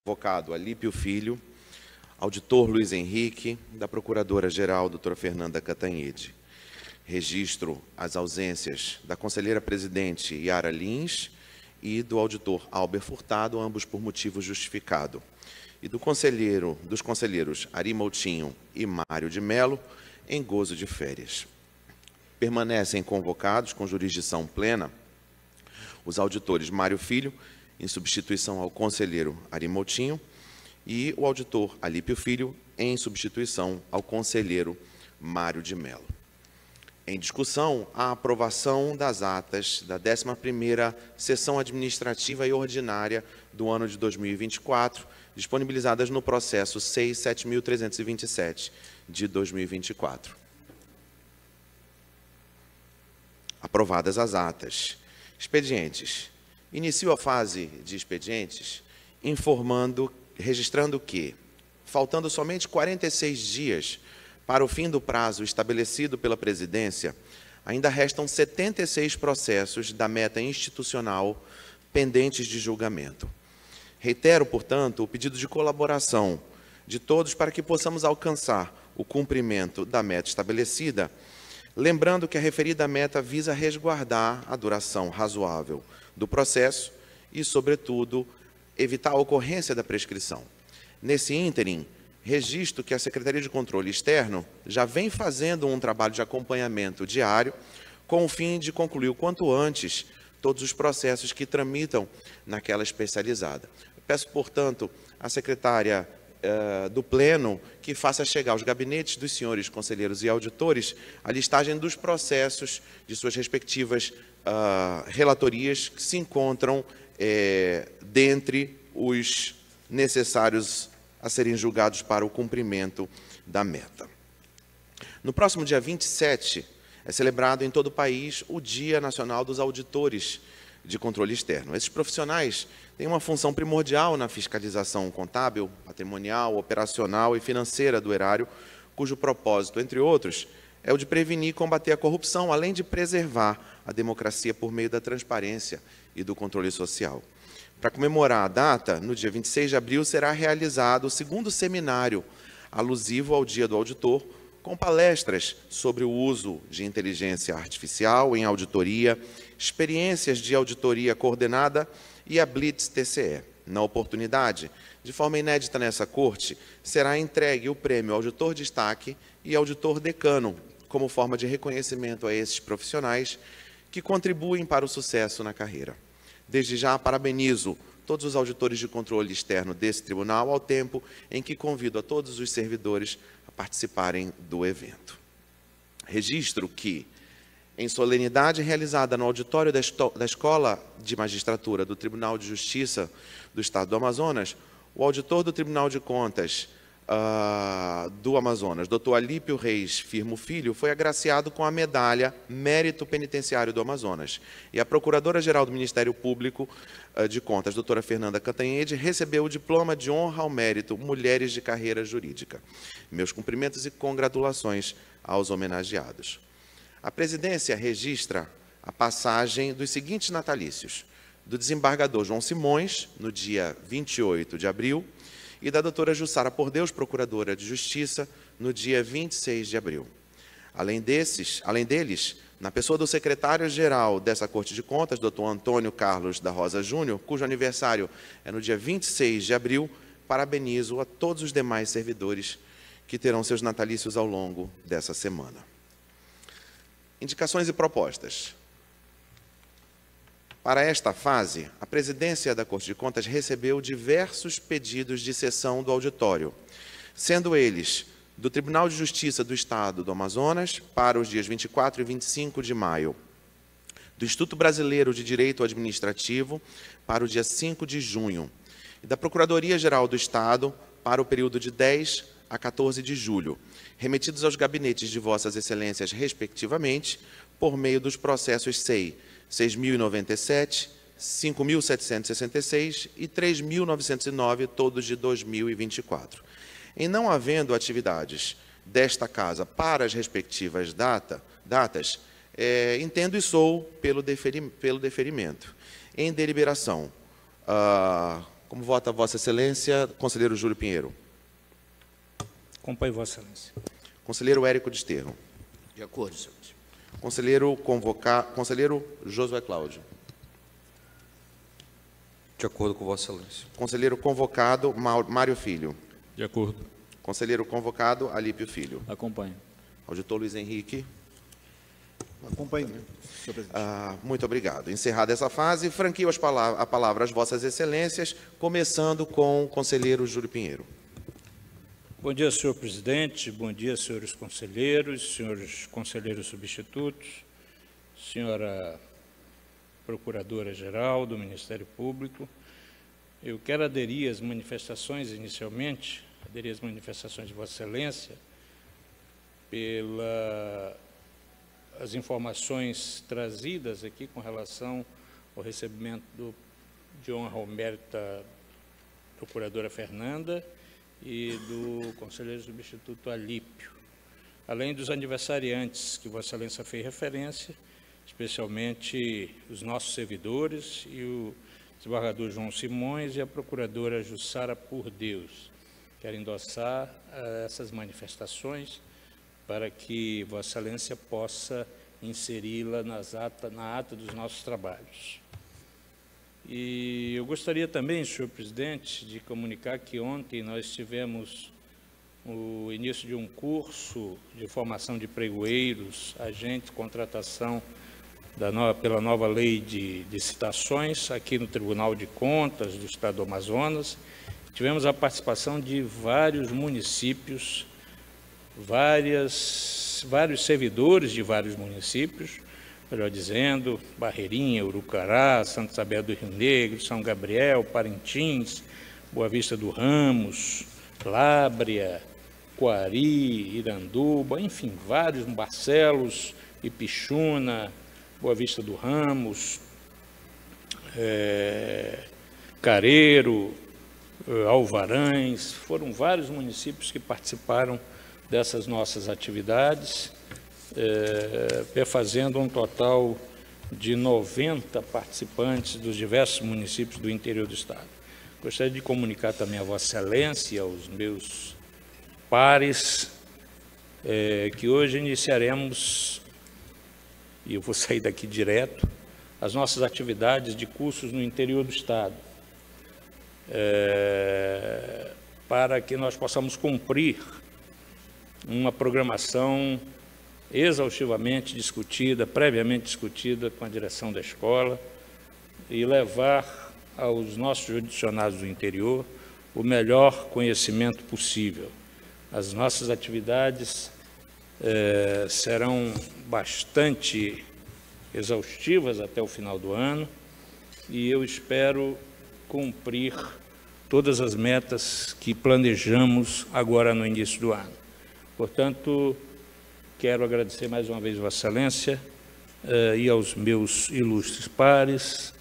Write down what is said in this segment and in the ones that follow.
Convocado Alípio Filho, auditor Luiz Henrique, da Procuradora-Geral, doutora Fernanda Cantanhede. Registro as ausências da conselheira-presidente Yara Lins e do auditor Alber Furtado, ambos por motivo justificado. E dos conselheiros Ari Moutinho e Mário de Mello, em gozo de férias. Permanecem convocados com jurisdição plena os auditores Mário Filho, em substituição ao conselheiro Ari Moutinho, e o auditor Alípio Filho, em substituição ao conselheiro Mário de Mello. Em discussão, a aprovação das atas da 11ª Sessão Administrativa e Ordinária do ano de 2024, disponibilizadas no processo 6.7327 de 2024. Aprovadas as atas. Expedientes. Inicio a fase de expedientes registrando que, faltando somente 46 dias para o fim do prazo estabelecido pela Presidência, ainda restam 76 processos da meta institucional pendentes de julgamento. Reitero, portanto, o pedido de colaboração de todos para que possamos alcançar o cumprimento da meta estabelecida, lembrando que a referida meta visa resguardar a duração razoável do processo e, sobretudo, evitar a ocorrência da prescrição. Nesse ínterim, registro que a Secretaria de Controle Externo já vem fazendo um trabalho de acompanhamento diário com o fim de concluir o quanto antes todos os processos que tramitam naquela especializada. Peço, portanto, à secretária do Pleno que faça chegar aos gabinetes dos senhores conselheiros e auditores a listagem dos processos de suas respectivas relatorias que se encontram dentre os necessários a serem julgados para o cumprimento da meta. No próximo dia 27, é celebrado em todo o país o Dia Nacional dos Auditores de Controle Externo. Esses profissionais têm uma função primordial na fiscalização contábil, patrimonial, operacional e financeira do erário, cujo propósito, entre outros, é o de prevenir e combater a corrupção, além de preservar a democracia por meio da transparência e do controle social. Para comemorar a data, no dia 26 de abril, será realizado o 2º seminário alusivo ao Dia do Auditor, com palestras sobre o uso de inteligência artificial em auditoria, experiências de auditoria coordenada e a Blitz TCE. Na oportunidade, de forma inédita nessa corte, será entregue o prêmio Auditor Destaque e Auditor Decano, como forma de reconhecimento a esses profissionais que contribuem para o sucesso na carreira. Desde já, parabenizo todos os auditores de controle externo desse tribunal, ao tempo em que convido a todos os servidores a participarem do evento. Registro que, em solenidade realizada no auditório da Escola de Magistratura do Tribunal de Justiça do Estado do Amazonas, o auditor do Tribunal de Contas do Amazonas, Dr. Alípio Reis Firmo Filho, foi agraciado com a medalha Mérito Penitenciário do Amazonas. E a Procuradora-Geral do Ministério Público de Contas, doutora Fernanda Cantanhede, recebeu o diploma de honra ao mérito Mulheres de Carreira Jurídica. Meus cumprimentos e congratulações aos homenageados. A Presidência registra a passagem dos seguintes natalícios: do desembargador João Simões, no dia 28 de abril, e da doutora Jussara Por Deus, Procuradora de Justiça, no dia 26 de abril. Além deles, na pessoa do secretário-geral dessa Corte de Contas, doutor Antônio Carlos da Rosa Júnior, cujo aniversário é no dia 26 de abril, parabenizo a todos os demais servidores que terão seus natalícios ao longo dessa semana. Indicações e propostas. Para esta fase, a Presidência da Corte de Contas recebeu diversos pedidos de sessão do auditório, sendo eles do Tribunal de Justiça do Estado do Amazonas para os dias 24 e 25 de maio, do Instituto Brasileiro de Direito Administrativo para o dia 5 de junho, e da Procuradoria-Geral do Estado para o período de 10 a 14 de julho, remetidos aos gabinetes de Vossas Excelências, respectivamente, por meio dos processos SEI 6.097, 5.766 e 3.909, todos de 2024. Em não havendo atividades desta Casa para as respectivas datas, entendo e sou pelo deferimento. Em deliberação, Como vota Vossa Excelência, conselheiro Júlio Pinheiro? Acompanho Vossa Excelência. Conselheiro Érico Desterro? De acordo, Excelência. Conselheiro Josué Cláudio? De acordo com Vossa Excelência. Conselheiro convocado, Mário Filho? De acordo. Conselheiro convocado, Alípio Filho? Acompanho. Auditor Luiz Henrique? Acompanho, senhor presidente. Muito obrigado. Encerrada essa fase, franquio a palavra às Vossas Excelências, começando com o conselheiro Júlio Pinheiro. Bom dia, senhor presidente. Bom dia, senhores conselheiros substitutos, senhora procuradora-geral do Ministério Público. Eu quero aderir às manifestações, inicialmente, aderir às manifestações de Vossa Excelência, as informações trazidas aqui com relação ao recebimento de honra ao mérito da procuradora Fernanda e do conselheiro substituto Alípio, além dos aniversariantes que Vossa Excelência fez referência, especialmente os nossos servidores e o desembargador João Simões e a procuradora Jussara Por Deus. Quero endossar essas manifestações para que Vossa Excelência possa inseri-la na ata dos nossos trabalhos. E eu gostaria também, senhor presidente, de comunicar que ontem nós tivemos o início de um curso de formação de pregoeiros, agentes, contratação pela nova lei de licitações aqui no Tribunal de Contas do Estado do Amazonas. Tivemos a participação de vários municípios, vários servidores de vários municípios, melhor dizendo, Barreirinha, Urucará, Santa Isabel do Rio Negro, São Gabriel, Parintins, Boa Vista do Ramos, Lábrea, Coari, Iranduba, enfim, vários, Barcelos, Ipixuna, Boa Vista do Ramos, Careiro, Alvarães, foram vários municípios que participaram dessas nossas atividades, perfazendo um total de 90 participantes dos diversos municípios do interior do Estado. Gostaria de comunicar também a Vossa Excelência e aos meus pares que hoje iniciaremos, e eu vou sair daqui direto, as nossas atividades de cursos no interior do Estado, para que nós possamos cumprir uma programação exaustivamente discutida, previamente discutida com a direção da escola e levar aos nossos judicionados do interior o melhor conhecimento possível. As nossas atividades serão bastante exaustivas até o final do ano e eu espero cumprir todas as metas que planejamos agora no início do ano. Portanto, quero agradecer mais uma vez Vossa Excelência e aos meus ilustres pares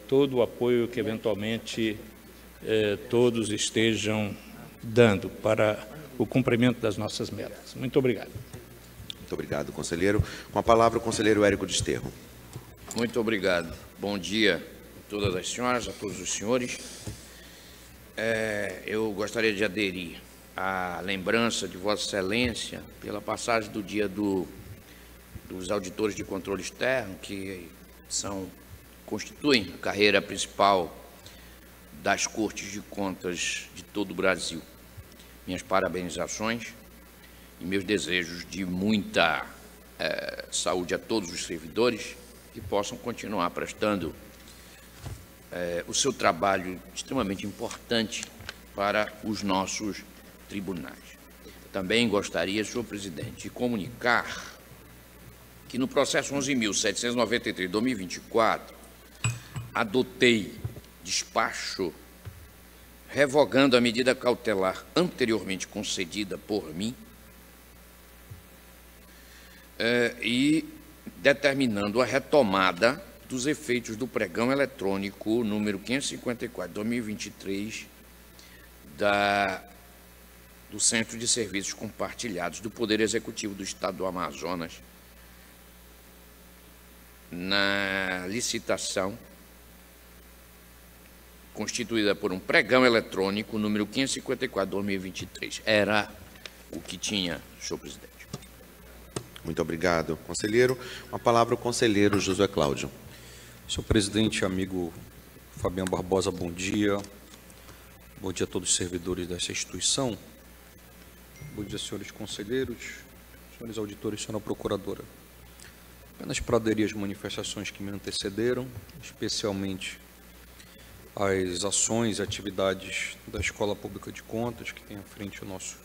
todo o apoio que eventualmente todos estejam dando para o cumprimento das nossas metas. Muito obrigado. Muito obrigado, conselheiro. Com a palavra, o conselheiro Érico Desterro. Muito obrigado. Bom dia a todas as senhoras, a todos os senhores. Eu gostaria de aderir à lembrança de Vossa Excelência pela passagem do dia dos auditores de controle externo, que constituem a carreira principal das Cortes de Contas de todo o Brasil. Minhas parabenizações e meus desejos de muita saúde a todos os servidores que possam continuar prestando o seu trabalho extremamente importante para os nossos tribunais. Também gostaria, senhor presidente, de comunicar que no processo 11.793 de 2024, adotei despacho revogando a medida cautelar anteriormente concedida por mim e determinando a retomada dos efeitos do pregão eletrônico número 554 de 2023 do Centro de Serviços Compartilhados do Poder Executivo do Estado do Amazonas na licitação constituída por um pregão eletrônico, número 554/2023. Era o que tinha, senhor presidente. Muito obrigado, conselheiro. Com a palavra o conselheiro Josué Cláudio. Senhor presidente, amigo Fabiano Barbosa, bom dia. Bom dia a todos os servidores dessa instituição. Bom dia, senhores conselheiros, senhores auditores, senhora procuradora. Apenas para aderir às manifestações que me antecederam, especialmente as ações e atividades da Escola Pública de Contas, que tem à frente o nosso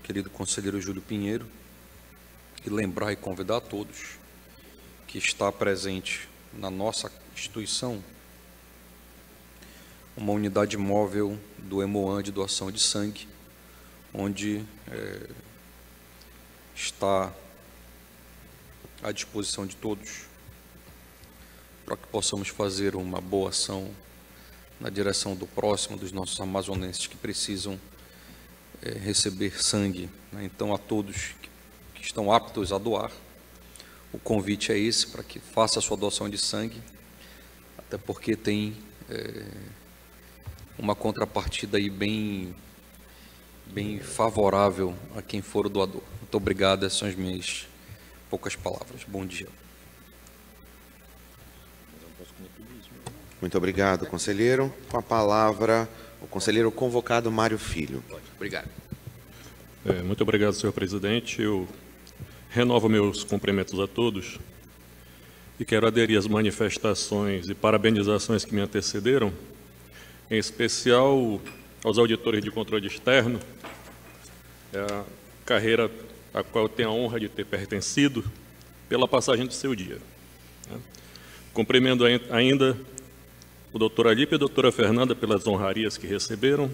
querido conselheiro Júlio Pinheiro, e lembrar e convidar a todos que está presente na nossa instituição uma unidade móvel do Hemoan de doação de sangue, onde está à disposição de todos para que possamos fazer uma boa ação na direção do próximo, dos nossos amazonenses que precisam receber sangue, né? Então, a todos que estão aptos a doar, o convite é esse, para que faça a sua doação de sangue, até porque tem uma contrapartida aí bem favorável a quem for o doador. Muito obrigado, essas são as minhas poucas palavras. Bom dia. Muito obrigado, conselheiro. Com a palavra, o conselheiro convocado Mário Filho. Obrigado. Muito obrigado, senhor presidente. Eu renovo meus cumprimentos a todos e quero aderir às manifestações e parabenizações que me antecederam, em especial aos auditores de controle externo, a carreira a qual eu tenho a honra de ter pertencido, pela passagem do seu dia. Cumprimento ainda o doutor Alípio e a doutora Fernanda pelas honrarias que receberam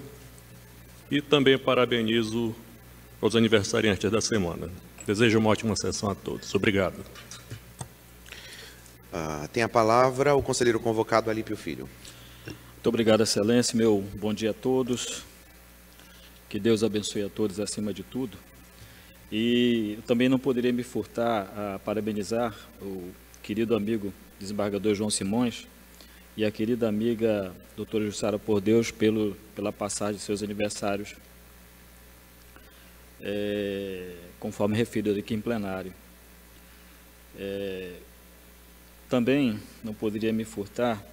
e também parabenizo os aniversariantes da semana. Desejo uma ótima sessão a todos. Obrigado. Tem a palavra o conselheiro convocado Alípio Filho. Muito obrigado, excelência. Meu bom dia a todos. Que Deus abençoe a todos acima de tudo. E eu também não poderia me furtar a parabenizar o querido amigo desembargador João Simões e a querida amiga doutora Jussara Por Deus pela passagem de seus aniversários, conforme referido aqui em plenário. Também não poderia me furtar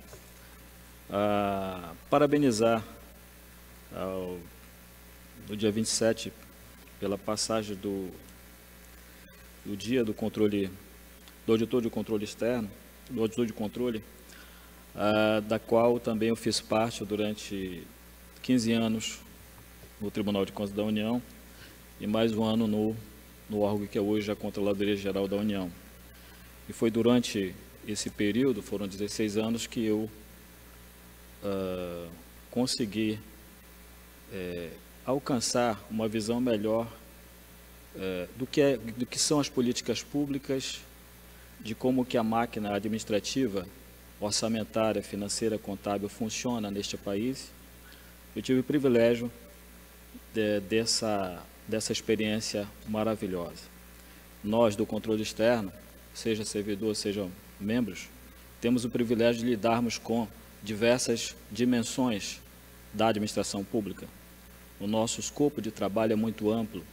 a parabenizar no dia 27, pela passagem do dia do controle, do auditor de controle externo, do auditor de controle, da qual também eu fiz parte durante 15 anos no Tribunal de Contas da União e mais um ano no órgão que é hoje a Controladoria Geral da União. E foi durante esse período, foram 16 anos, que eu consegui alcançar uma visão melhor do que são as políticas públicas, de como que a máquina administrativa, orçamentária, financeira, contábil funciona neste país. Eu tive o privilégio dessa experiência maravilhosa. Nós, do controle externo, seja servidor, sejam membros, temos o privilégio de lidarmos com diversas dimensões da administração pública. O nosso escopo de trabalho é muito amplo,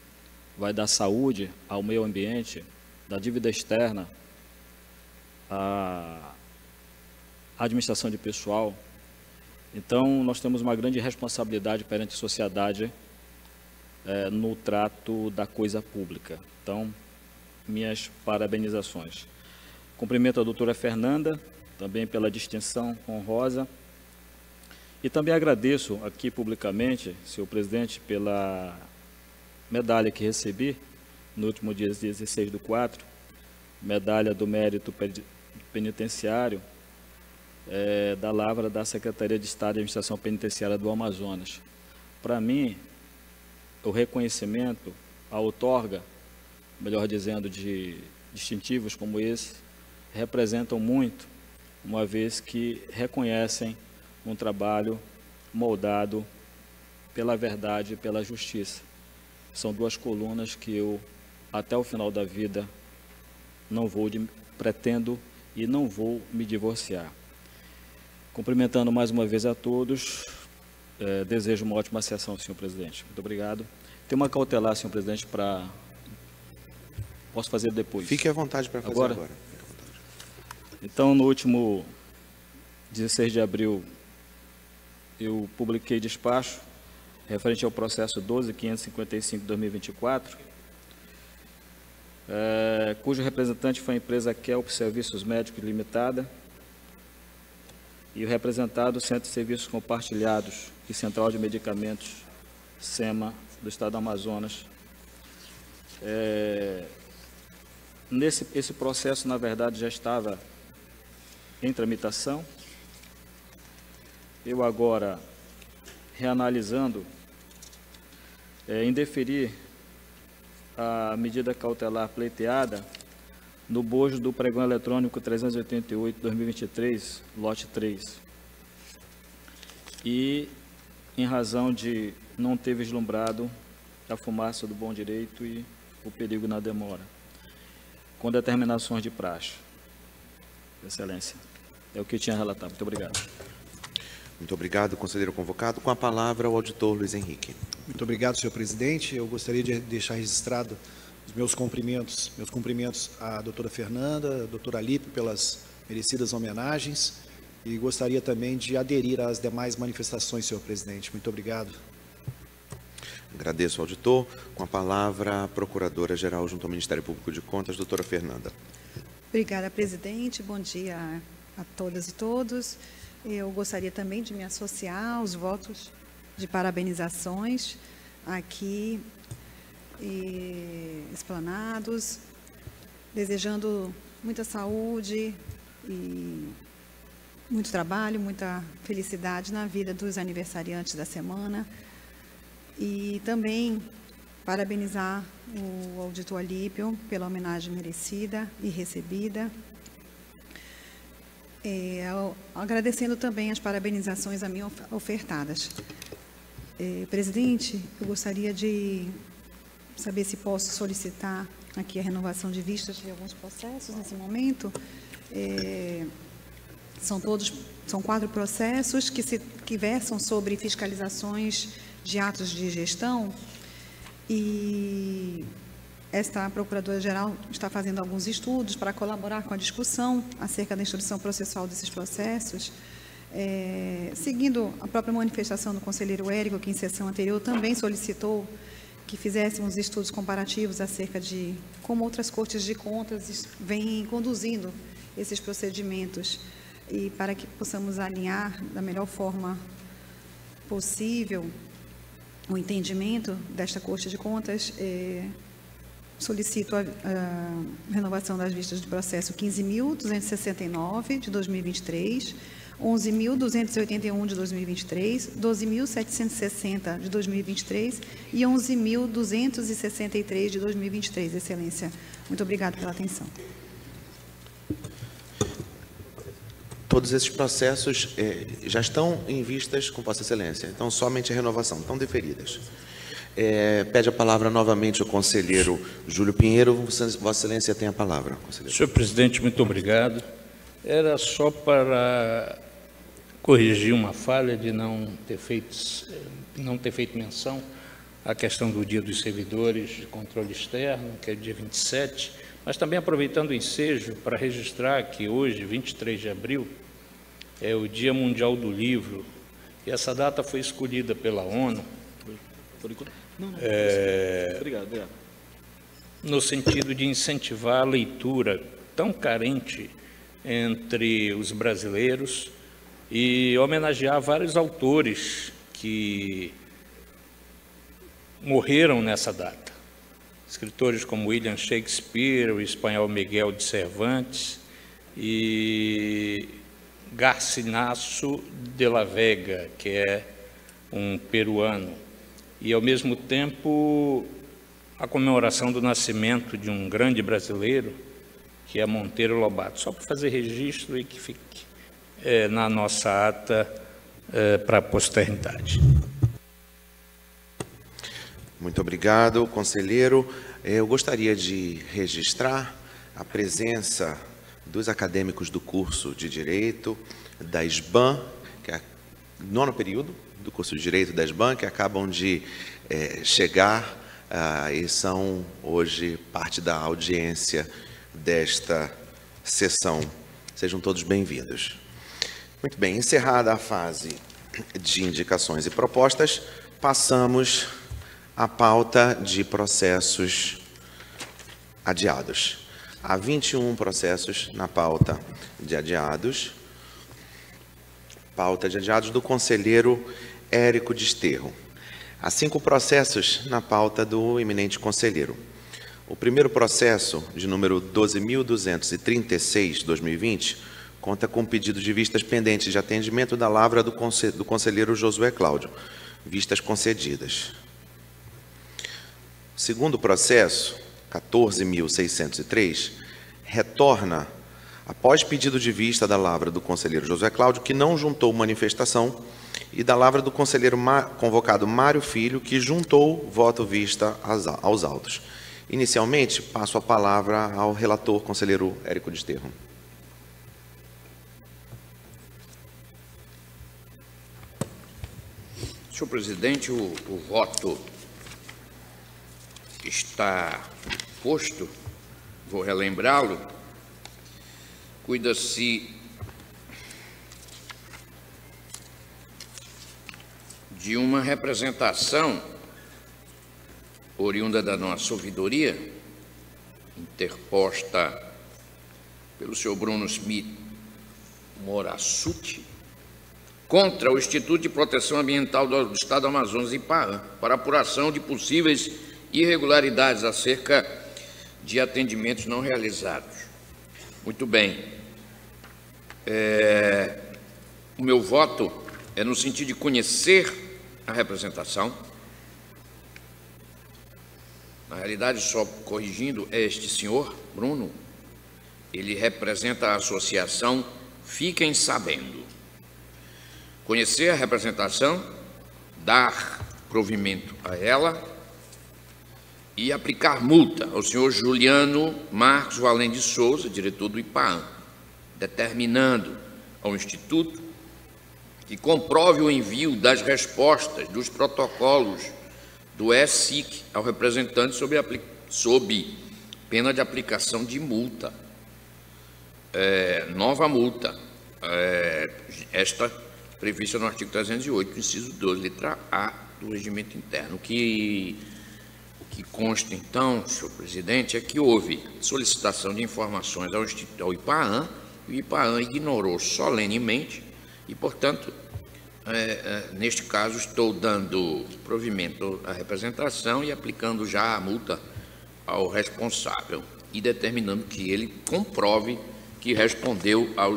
vai da saúde ao meio ambiente, da dívida externa, à administração de pessoal. Então, nós temos uma grande responsabilidade perante a sociedade no trato da coisa pública. Então, minhas parabenizações. Cumprimento a doutora Fernanda, também pela distinção honrosa. E também agradeço aqui publicamente, senhor presidente, pela medalha que recebi no último dia 16/4, medalha do mérito penitenciário da Lavra da Secretaria de Estado de Administração Penitenciária do Amazonas. Para mim, o reconhecimento, a outorga, melhor dizendo, de distintivos como esse, representam muito, uma vez que reconhecem um trabalho moldado pela verdade e pela justiça. São duas colunas que eu, até o final da vida, pretendo e não vou me divorciar. Cumprimentando mais uma vez a todos, desejo uma ótima sessão, senhor presidente. Muito obrigado. Tem uma cautelar, senhor presidente, para... Posso fazer depois? Fique à vontade para fazer agora. Então, no último 16 de abril, eu publiquei despacho referente ao processo 12.555 de 2024, cujo representante foi a empresa Kelp Serviços Médicos Limitada e o representado Centro de Serviços Compartilhados e Central de Medicamentos, SEMA, do Estado do Amazonas. Esse processo, na verdade, já estava em tramitação. Eu agora, reanalisando, indeferir a medida cautelar pleiteada no bojo do pregão eletrônico 388/2023, lote 3. E, em razão de não ter vislumbrado a fumaça do bom direito e o perigo na demora, com determinações de praxe. Excelência. É o que eu tinha a relatar. Muito obrigado. Muito obrigado, conselheiro convocado. Com a palavra, o auditor Luiz Henrique. Muito obrigado, senhor presidente. Eu gostaria de deixar registrado os meus cumprimentos à doutora Fernanda, à doutora Alípio, pelas merecidas homenagens, e gostaria também de aderir às demais manifestações, senhor presidente. Muito obrigado. Agradeço ao auditor. Com a palavra, a Procuradora-Geral junto ao Ministério Público de Contas, doutora Fernanda. Obrigada, presidente. Bom dia a todas e todos. Eu gostaria também de me associar aos votos de parabenizações aqui explanados, desejando muita saúde e muito trabalho, muita felicidade na vida dos aniversariantes da semana. E também parabenizar o auditor Alípio pela homenagem merecida e recebida. Agradecendo também as parabenizações a mim ofertadas. Presidente, eu gostaria de saber se posso solicitar aqui a renovação de vistas de alguns processos nesse momento. São 4 processos que versam sobre fiscalizações de atos de gestão, e esta Procuradora-Geral está fazendo alguns estudos para colaborar com a discussão acerca da instrução processual desses processos, seguindo a própria manifestação do conselheiro Érico, que em sessão anterior também solicitou que fizéssemos estudos comparativos acerca de como outras cortes de contas vêm conduzindo esses procedimentos, e para que possamos alinhar da melhor forma possível o entendimento desta Corte de Contas, solicito a renovação das vistas do processo 15.269 de 2023, 11.281 de 2023, 12.760 de 2023 e 11.263 de 2023. Excelência, muito obrigada pela atenção. Todos esses processos já estão em vistas com Vossa Excelência, então somente a renovação, estão deferidas. Pede a palavra novamente o conselheiro Júlio Pinheiro. Vossa Excelência tem a palavra, conselheiro. Senhor presidente, muito obrigado. Era só para corrigir uma falha de não ter feito menção à questão do Dia dos Servidores de Controle Externo, que é dia 27, mas também aproveitando o ensejo para registrar que hoje, 23 de abril, é o Dia Mundial do Livro, e essa data foi escolhida pela ONU Obrigado. no sentido de incentivar a leitura tão carente entre os brasileiros e homenagear vários autores que morreram nessa data. Escritores como William Shakespeare, o espanhol Miguel de Cervantes e Garcilaso de la Vega, que é um peruano. E, ao mesmo tempo, a comemoração do nascimento de um grande brasileiro, que é Monteiro Lobato. Só para fazer registro e que fique na nossa ata para a posteridade. Muito obrigado, conselheiro. Eu gostaria de registrar a presença dos acadêmicos do curso de Direito da SBAN, que é nono período do curso de Direito da SBAN, que acabam de chegar e são hoje parte da audiência desta sessão. Sejam todos bem-vindos. Muito bem, encerrada a fase de indicações e propostas, passamos à pauta de processos adiados. Há 21 processos na pauta de adiados. Pauta de adiados do conselheiro Érico Desterro. Há 5 processos na pauta do eminente conselheiro. O primeiro processo, de número 12.236/2020, conta com pedido de vistas pendentes de atendimento da lavra do conselheiro Josué Cláudio. Vistas concedidas. O segundo processo, 14.603, retorna após pedido de vista da lavra do conselheiro Josué Cláudio, que não juntou manifestação, e da lavra do conselheiro convocado Mário Filho, que juntou voto vista aos autos. Inicialmente, passo a palavra ao relator, conselheiro Érico Desterro. Senhor presidente, o voto está posto, vou relembrá-lo, cuida-se de uma representação oriunda da nossa ouvidoria, interposta pelo senhor Bruno Smith Morassuti, contra o Instituto de Proteção Ambiental do Estado do Amazonas, IPAAM, para apuração de possíveis irregularidades acerca de atendimentos não realizados. Muito bem. O meu voto é no sentido de conhecer a representação. Na realidade, só corrigindo, é este senhor, Bruno, ele representa a associação Fiquem Sabendo. Conhecer a representação, dar provimento a ela e aplicar multa ao senhor Juliano Marcos Valente de Souza, diretor do IPAAM, determinando ao Instituto que comprove o envio das respostas dos protocolos do ESIC ao representante sob pena de aplicação de multa, nova multa, esta prevista no artigo 308, inciso 12, letra A do regimento interno. O que consta, então, senhor presidente, é que houve solicitação de informações ao IPAAM, e o IPAAM ignorou solenemente e, portanto, neste caso, estou dando provimento à representação e aplicando já a multa ao responsável e determinando que ele comprove que respondeu ao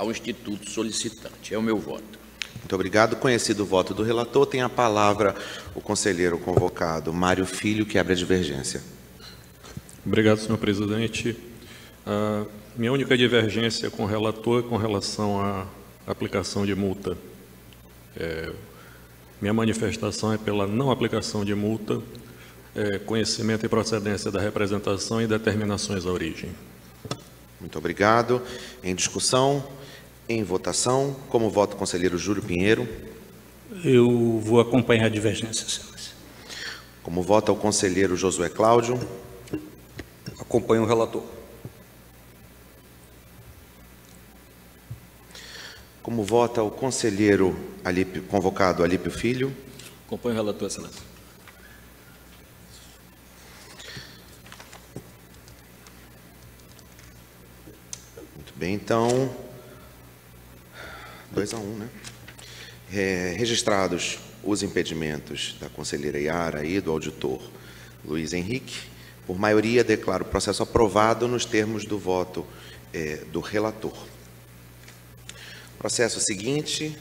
Instituto solicitante. É o meu voto. Muito obrigado. Conhecido o voto do relator, tem a palavra o conselheiro convocado Mário Filho, que abre a divergência. Obrigado, senhor presidente. A minha única divergência com o relator é com relação à aplicação de multa. Minha manifestação é pela não aplicação de multa, conhecimento e procedência da representação e determinações à origem. Muito obrigado. Em discussão, em votação, como vota o conselheiro Júlio Pinheiro? Eu vou acompanhar a divergência, senhores. Como vota o conselheiro Josué Cláudio? Acompanho o relator. Como vota o conselheiro convocado Alípio Filho? Acompanho o relator, excelência. Muito bem, então, 2-1, né? Registrados os impedimentos da conselheira Yara e do auditor Luiz Henrique, por maioria declaro o processo aprovado nos termos do voto do relator. Processo seguinte.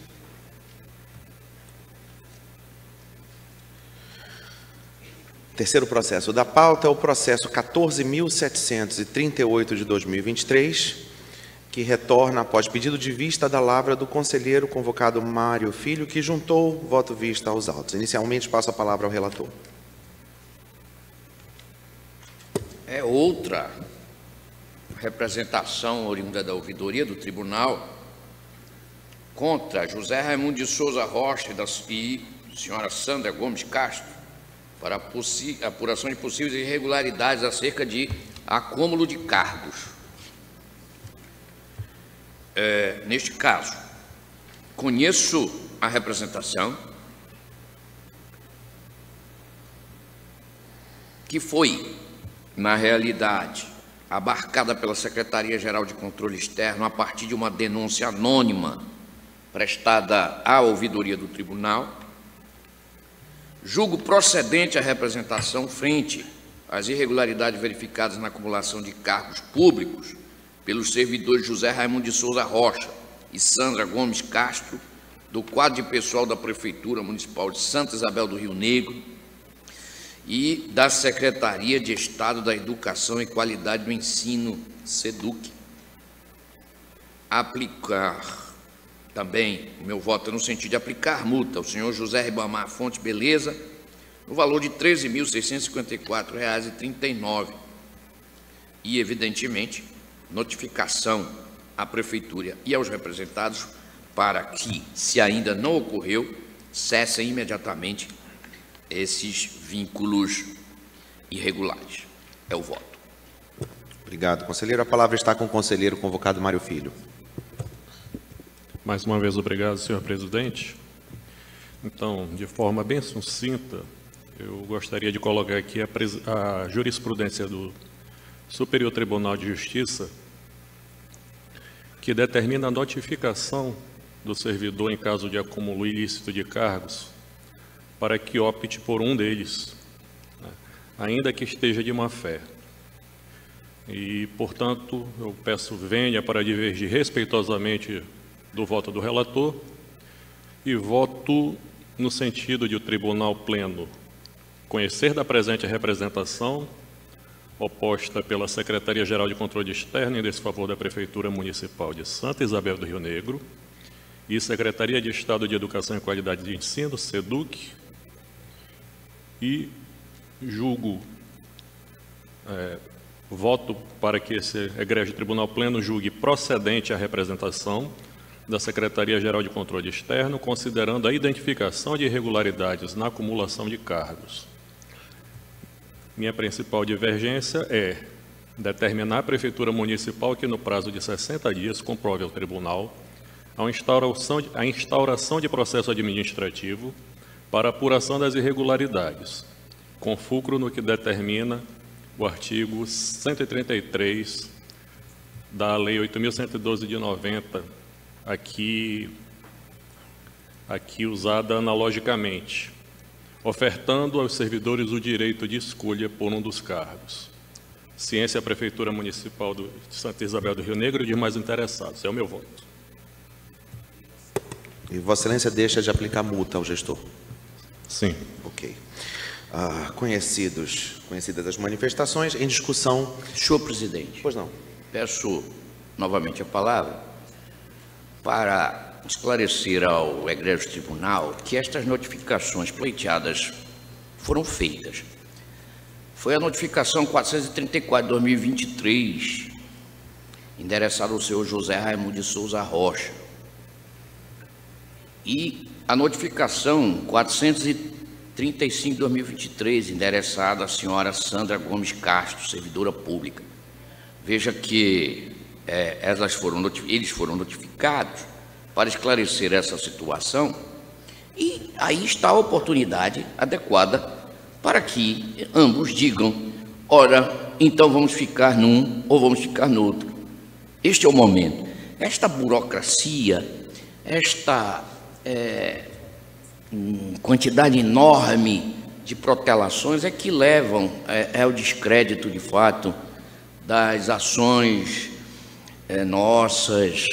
Terceiro processo da pauta é o processo 14.738 de 2023, que retorna após pedido de vista da lavra do conselheiro convocado Mário Filho, que juntou voto vista aos autos. Inicialmente, passo a palavra ao relator. É outra representação oriunda da ouvidoria do tribunal contra José Raimundo de Souza Rocha e senhora Sandra Gomes Castro para apuração de possíveis irregularidades acerca de acúmulo de cargos. Neste caso, conheço a representação, que foi, na realidade, abarcada pela Secretaria-Geral de Controle Externo a partir de uma denúncia anônima prestada à ouvidoria do tribunal. Julgo procedente a representação frente às irregularidades verificadas na acumulação de cargos públicos pelos servidores José Raimundo de Souza Rocha e Sandra Gomes Castro, do quadro de pessoal da Prefeitura Municipal de Santa Isabel do Rio Negro e da Secretaria de Estado da Educação e Qualidade do Ensino, SEDUC. Aplicar também, o meu voto é no sentido de aplicar multa ao senhor José Ribamar Fonte Beleza, no valor de R$ 13.654,39 e, evidentemente, notificação à Prefeitura e aos representados para que, se ainda não ocorreu, cessem imediatamente esses vínculos irregulares. É o voto. Obrigado, conselheiro. A palavra está com o conselheiro convocado Mário Filho. Mais uma vez, obrigado, senhor presidente. Então, de forma bem sucinta, eu gostaria de colocar aqui a jurisprudência do Superior Tribunal de Justiça, que determina a notificação do servidor em caso de acúmulo ilícito de cargos, para que opte por um deles, né, ainda que esteja de má fé. E, portanto, eu peço venha para divergir respeitosamente do voto do relator e voto no sentido de o Tribunal Pleno conhecer da presente representação oposta pela Secretaria-Geral de Controle Externo em desfavor da Prefeitura Municipal de Santa Isabel do Rio Negro e Secretaria de Estado de Educação e Qualidade de Ensino, SEDUC, e julgo, voto para que esse egrégio Tribunal Pleno julgue procedente a representação da Secretaria-Geral de Controle Externo, considerando a identificação de irregularidades na acumulação de cargos. Minha principal divergência é determinar à Prefeitura Municipal que, no prazo de 60 dias, comprove ao Tribunal a instauração de processo administrativo para apuração das irregularidades, com fulcro no que determina o artigo 133 da Lei 8.112 de 90, aqui usada analogicamente, ofertando aos servidores o direito de escolha por um dos cargos. Ciência a Prefeitura Municipal de Santa Isabel do Rio Negro e demais interessados. É o meu voto. E Vossa Excelência deixa de aplicar multa ao gestor? Sim. Ok. Conhecidas as manifestações, em discussão... Senhor presidente. Pois não. Peço novamente a palavra para esclarecer ao egrégio tribunal que estas notificações pleiteadas foram feitas. Foi a notificação 434 de 2023, endereçada ao senhor José Raimundo de Souza Rocha, e a notificação 435 de 2023, endereçada à senhora Sandra Gomes Castro, servidora pública. Veja que eles foram notificados para esclarecer essa situação, e aí está a oportunidade adequada para que ambos digam, ora, então vamos ficar num ou vamos ficar no outro. Este é o momento. Esta burocracia, esta quantidade enorme de protelações é que levam ao descrédito, de fato, das ações nossas,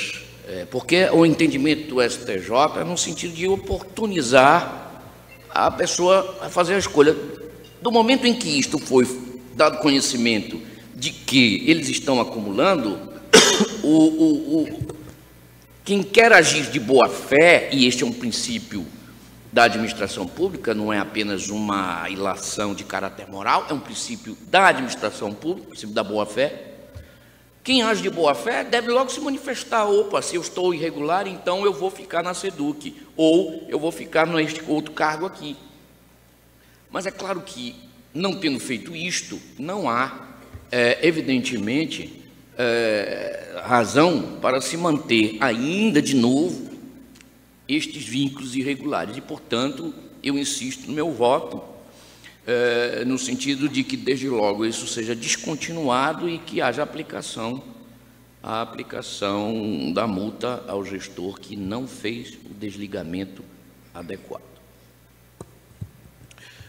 porque o entendimento do STJ é no sentido de oportunizar a pessoa a fazer a escolha. Do momento em que isto foi dado conhecimento de que eles estão acumulando, quem quer agir de boa fé, e este é um princípio da administração pública, não é apenas uma ilação de caráter moral, é um princípio da administração pública, princípio da boa fé, Quem age de boa fé deve logo se manifestar. Opa, se eu estou irregular, então eu vou ficar na SEDUC, ou eu vou ficar neste outro cargo aqui. Mas é claro que, não tendo feito isto, não há, evidentemente, razão para se manter ainda de novo estes vínculos irregulares. E, portanto, eu insisto no meu voto, no sentido de que, desde logo, isso seja descontinuado e que haja a aplicação da multa ao gestor que não fez o desligamento adequado.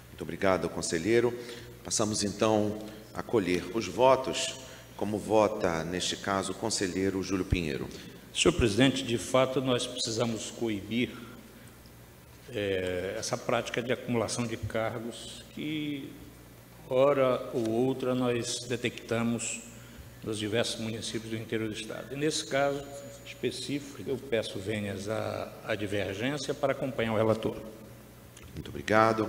Muito obrigado, conselheiro. Passamos, então, a colher os votos. Como vota, neste caso, o conselheiro Júlio Pinheiro? Senhor presidente, de fato, nós precisamos coibir essa prática de acumulação de cargos que, hora ou outra, nós detectamos nos diversos municípios do interior do Estado. E, nesse caso específico, eu peço vênias à divergência para acompanhar o relator. Muito obrigado.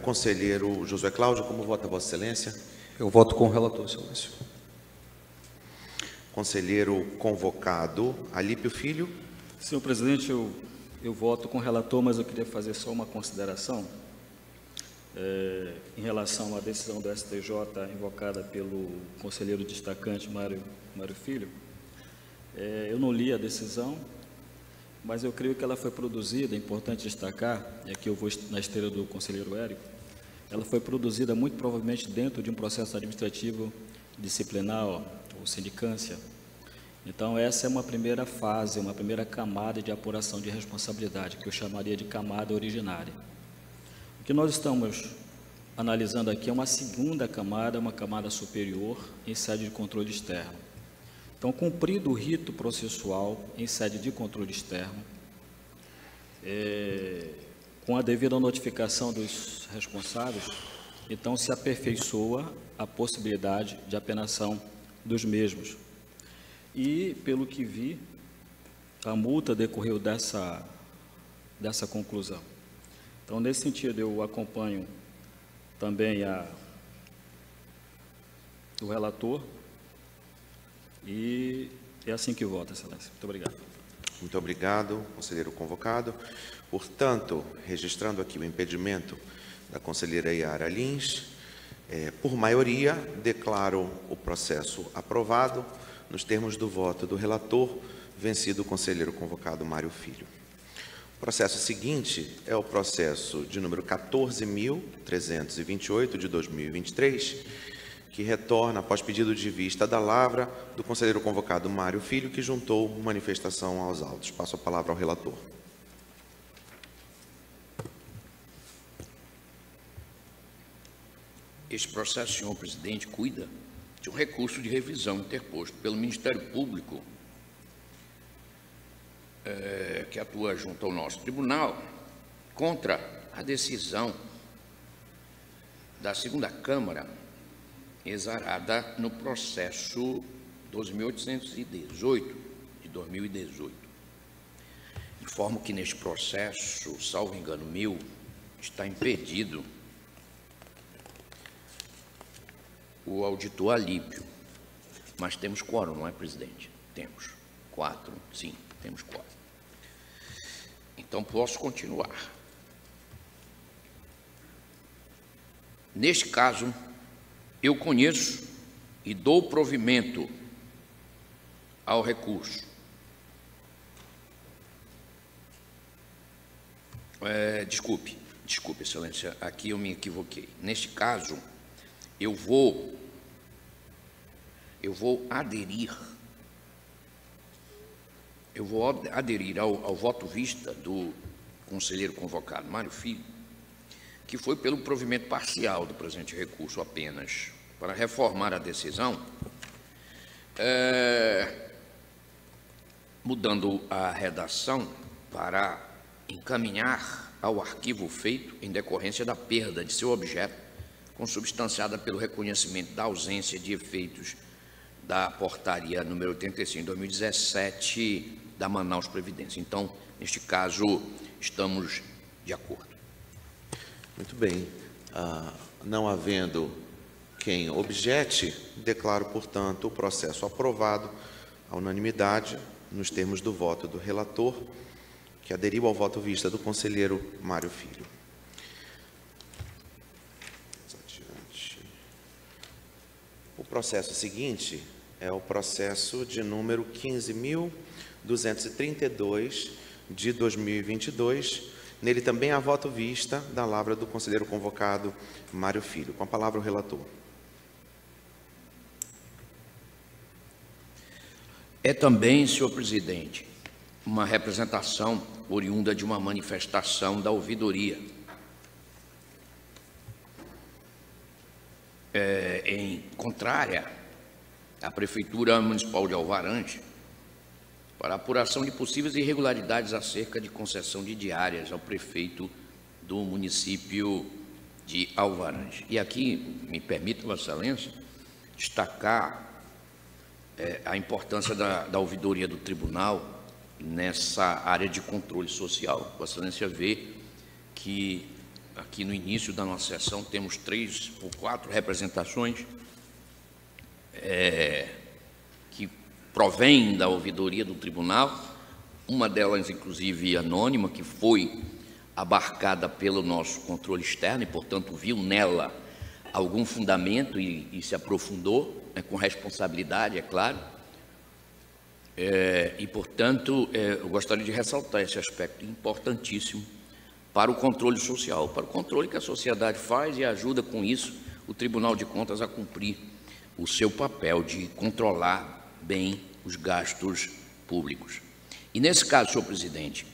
Conselheiro Josué Cláudio, como vota Vossa Excelência? Eu voto com o relator, Excelência. Conselheiro convocado, Alípio Filho. Senhor presidente, eu voto com o relator, mas eu queria fazer só uma consideração em relação à decisão do STJ invocada pelo conselheiro destacante Mário Filho. Eu não li a decisão, mas eu creio que ela foi produzida, é importante destacar, e aqui eu vou na esteira do conselheiro Érico, ela foi produzida muito provavelmente dentro de um processo administrativo disciplinar ou sindicância. Então, essa é uma primeira fase, uma primeira camada de apuração de responsabilidade, que eu chamaria de camada originária. O que nós estamos analisando aqui é uma segunda camada, uma camada superior, em sede de controle externo. Então, cumprido o rito processual em sede de controle externo, com a devida notificação dos responsáveis, então se aperfeiçoa a possibilidade de apenação dos mesmos. E, pelo que vi, a multa decorreu dessa conclusão. Então, nesse sentido, eu acompanho também o relator e é assim que voto, Excelência. Muito obrigado. Muito obrigado, conselheiro convocado. Portanto, registrando aqui o impedimento da conselheira Yara Lins, por maioria, declaro o processo aprovado, nos termos do voto do relator, vencido o conselheiro convocado Mário Filho. O processo seguinte é o processo de número 14.328 de 2023, que retorna após pedido de vista da lavra do conselheiro convocado Mário Filho, que juntou manifestação aos autos. Passo a palavra ao relator. Este processo, senhor presidente, cuida de um recurso de revisão interposto pelo Ministério Público, que atua junto ao nosso tribunal, contra a decisão da segunda Câmara, exarada no processo 12.818, de 2018. Informo que neste processo, salvo engano meu, está impedido o auditor Alípio, mas temos quórum, não é, presidente? Temos 4, sim, temos 4. Então, posso continuar. Neste caso, eu conheço e dou provimento ao recurso. Desculpe, Excelência, aqui eu me equivoquei. Neste caso, eu vou aderir ao voto vista do conselheiro convocado Mário Filho, que foi pelo provimento parcial do presente recurso apenas, para reformar a decisão, mudando a redação para encaminhar ao arquivo feito em decorrência da perda de seu objeto, consubstanciada pelo reconhecimento da ausência de efeitos da portaria número 85 de 2017 da Manaus Previdência. Então, neste caso, estamos de acordo. Muito bem. Não havendo quem objete, declaro, portanto, o processo aprovado à unanimidade, nos termos do voto do relator, que aderiu ao voto vista do conselheiro Mário Filho. O processo seguinte é o processo de número 15.232 de 2022. Nele também há voto vista da lavra do conselheiro convocado Mário Filho. Com a palavra o relator. É também, senhor presidente, uma representação oriunda de uma manifestação da ouvidoria, em contrária à Prefeitura Municipal de Alvarante, para a apuração de possíveis irregularidades acerca de concessão de diárias ao prefeito do município de Alvarante. E aqui, me permita, Vossa Excelência, destacar a importância da ouvidoria do tribunal nessa área de controle social. Vossa Excelência vê que aqui no início da nossa sessão temos 3 ou 4 representações que provém da ouvidoria do tribunal, uma delas, inclusive, anônima, que foi abarcada pelo nosso controle externo e, portanto, viu nela algum fundamento e se aprofundou, com responsabilidade, é claro. E, portanto, eu gostaria de ressaltar esse aspecto importantíssimo para o controle social, para o controle que a sociedade faz e ajuda com isso o Tribunal de Contas a cumprir o seu papel de controlar bem os gastos públicos. E nesse caso, senhor presidente,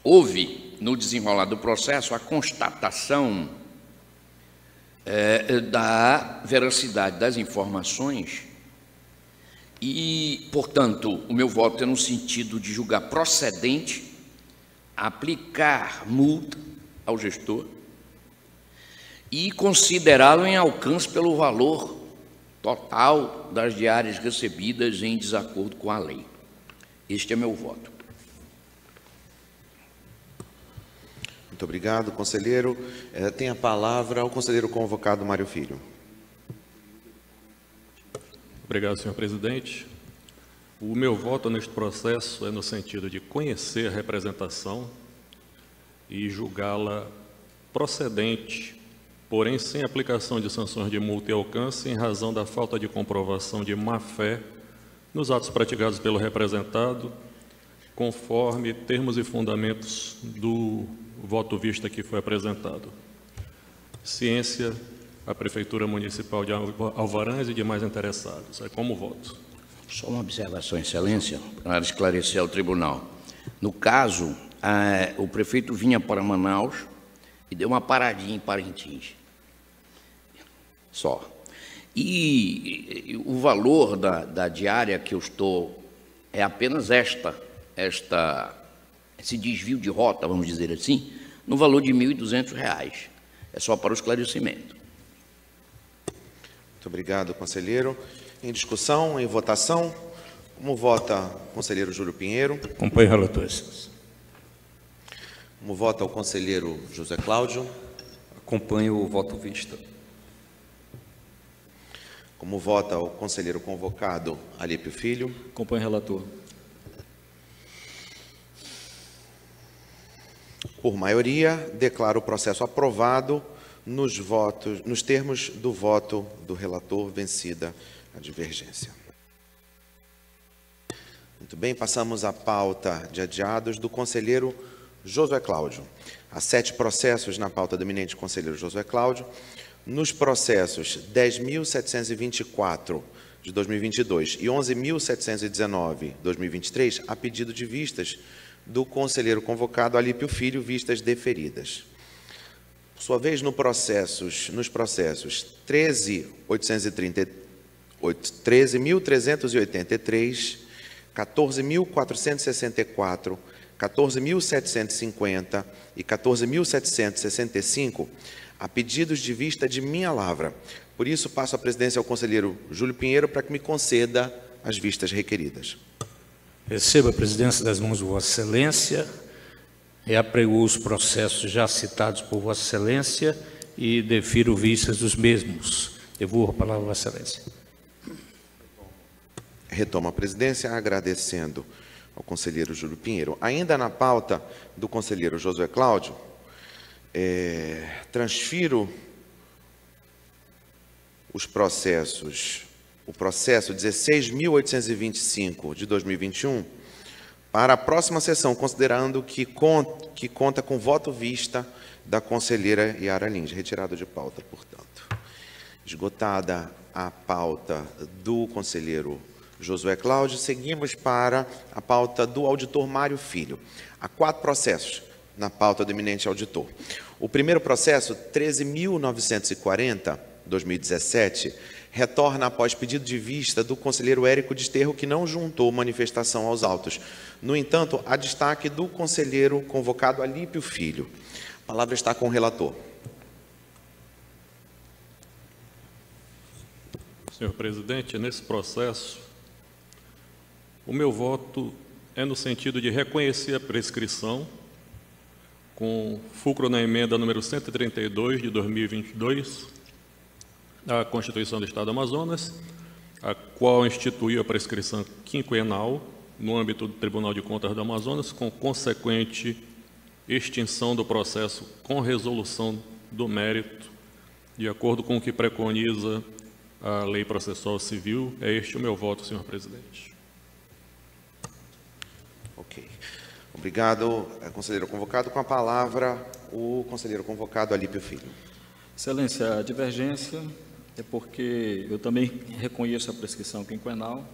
houve no desenrolar do processo a constatação da veracidade das informações e, portanto, o meu voto é no sentido de julgar procedente aplicar multa ao gestor e considerá-lo em alcance pelo valor total das diárias recebidas em desacordo com a lei. Este é meu voto. Muito obrigado, conselheiro. Tem a palavra o conselheiro convocado Mário Filho. Obrigado, senhor presidente. O meu voto neste processo é no sentido de conhecer a representação e julgá-la procedente, porém sem aplicação de sanções de multa e alcance, em razão da falta de comprovação de má-fé nos atos praticados pelo representado, conforme termos e fundamentos do voto vista que foi apresentado. Ciência, a Prefeitura Municipal de Alvarães e demais interessados. É como voto. Só uma observação, Excelência, para esclarecer ao tribunal. No caso, o prefeito vinha para Manaus e deu uma paradinha em Parintins. Só. E o valor da diária que eu estou é apenas esse desvio de rota, vamos dizer assim, no valor de R$ 1.200. É só para o esclarecimento. Muito obrigado, conselheiro. Em discussão, em votação, como vota o conselheiro Júlio Pinheiro? Acompanho o relator. Como vota o conselheiro José Cláudio? Acompanho o voto vista. Como vota o conselheiro convocado Alípio Filho? Acompanho o relator. Por maioria, declaro o processo aprovado nos termos do voto do relator, vencida a divergência. Muito bem, passamos à pauta de adiados do conselheiro Josué Cláudio. Há 7 processos na pauta do eminente conselheiro Josué Cláudio. Nos processos 10.724 de 2022 e 11.719 de 2023, há pedido de vistas do conselheiro convocado Alípio Filho, vistas deferidas. Por sua vez, nos processos 13.383, 14.464, 14.750 e 14.765, há pedidos de vista de minha lavra. Por isso, passo a presidência ao conselheiro Júlio Pinheiro para que me conceda as vistas requeridas. Receba a presidência das mãos de Vossa Excelência, reaprego os processos já citados por Vossa Excelência e defiro vistas dos mesmos. Devolvo a palavra a Vossa Excelência. Retomo a presidência, agradecendo ao conselheiro Júlio Pinheiro. Ainda na pauta do conselheiro Josué Cláudio, transfiro os processos, o processo 16.825 de 2021 para a próxima sessão, considerando que conta com voto vista da conselheira Yara Lins. Retirado de pauta, portanto. Esgotada a pauta do conselheiro Josué Cláudio, seguimos para a pauta do auditor Mário Filho. Há 4 processos na pauta do eminente auditor. O primeiro processo, 13.940, 2017, retorna após pedido de vista do conselheiro Érico Desterro, que não juntou manifestação aos autos. No entanto, há destaque do conselheiro convocado Alípio Filho. A palavra está com o relator. Senhor presidente, nesse processo, o meu voto é no sentido de reconhecer a prescrição, com fulcro na emenda número 132 de 2022, da Constituição do Estado do Amazonas, a qual instituiu a prescrição quinquenal no âmbito do Tribunal de Contas do Amazonas, com consequente extinção do processo com resolução do mérito, de acordo com o que preconiza a Lei Processual Civil. É este o meu voto, senhor presidente. Ok. Obrigado, conselheiro convocado. Com a palavra, o conselheiro convocado Alípio Filho. Excelência, a divergência é porque eu também reconheço a prescrição quinquenal,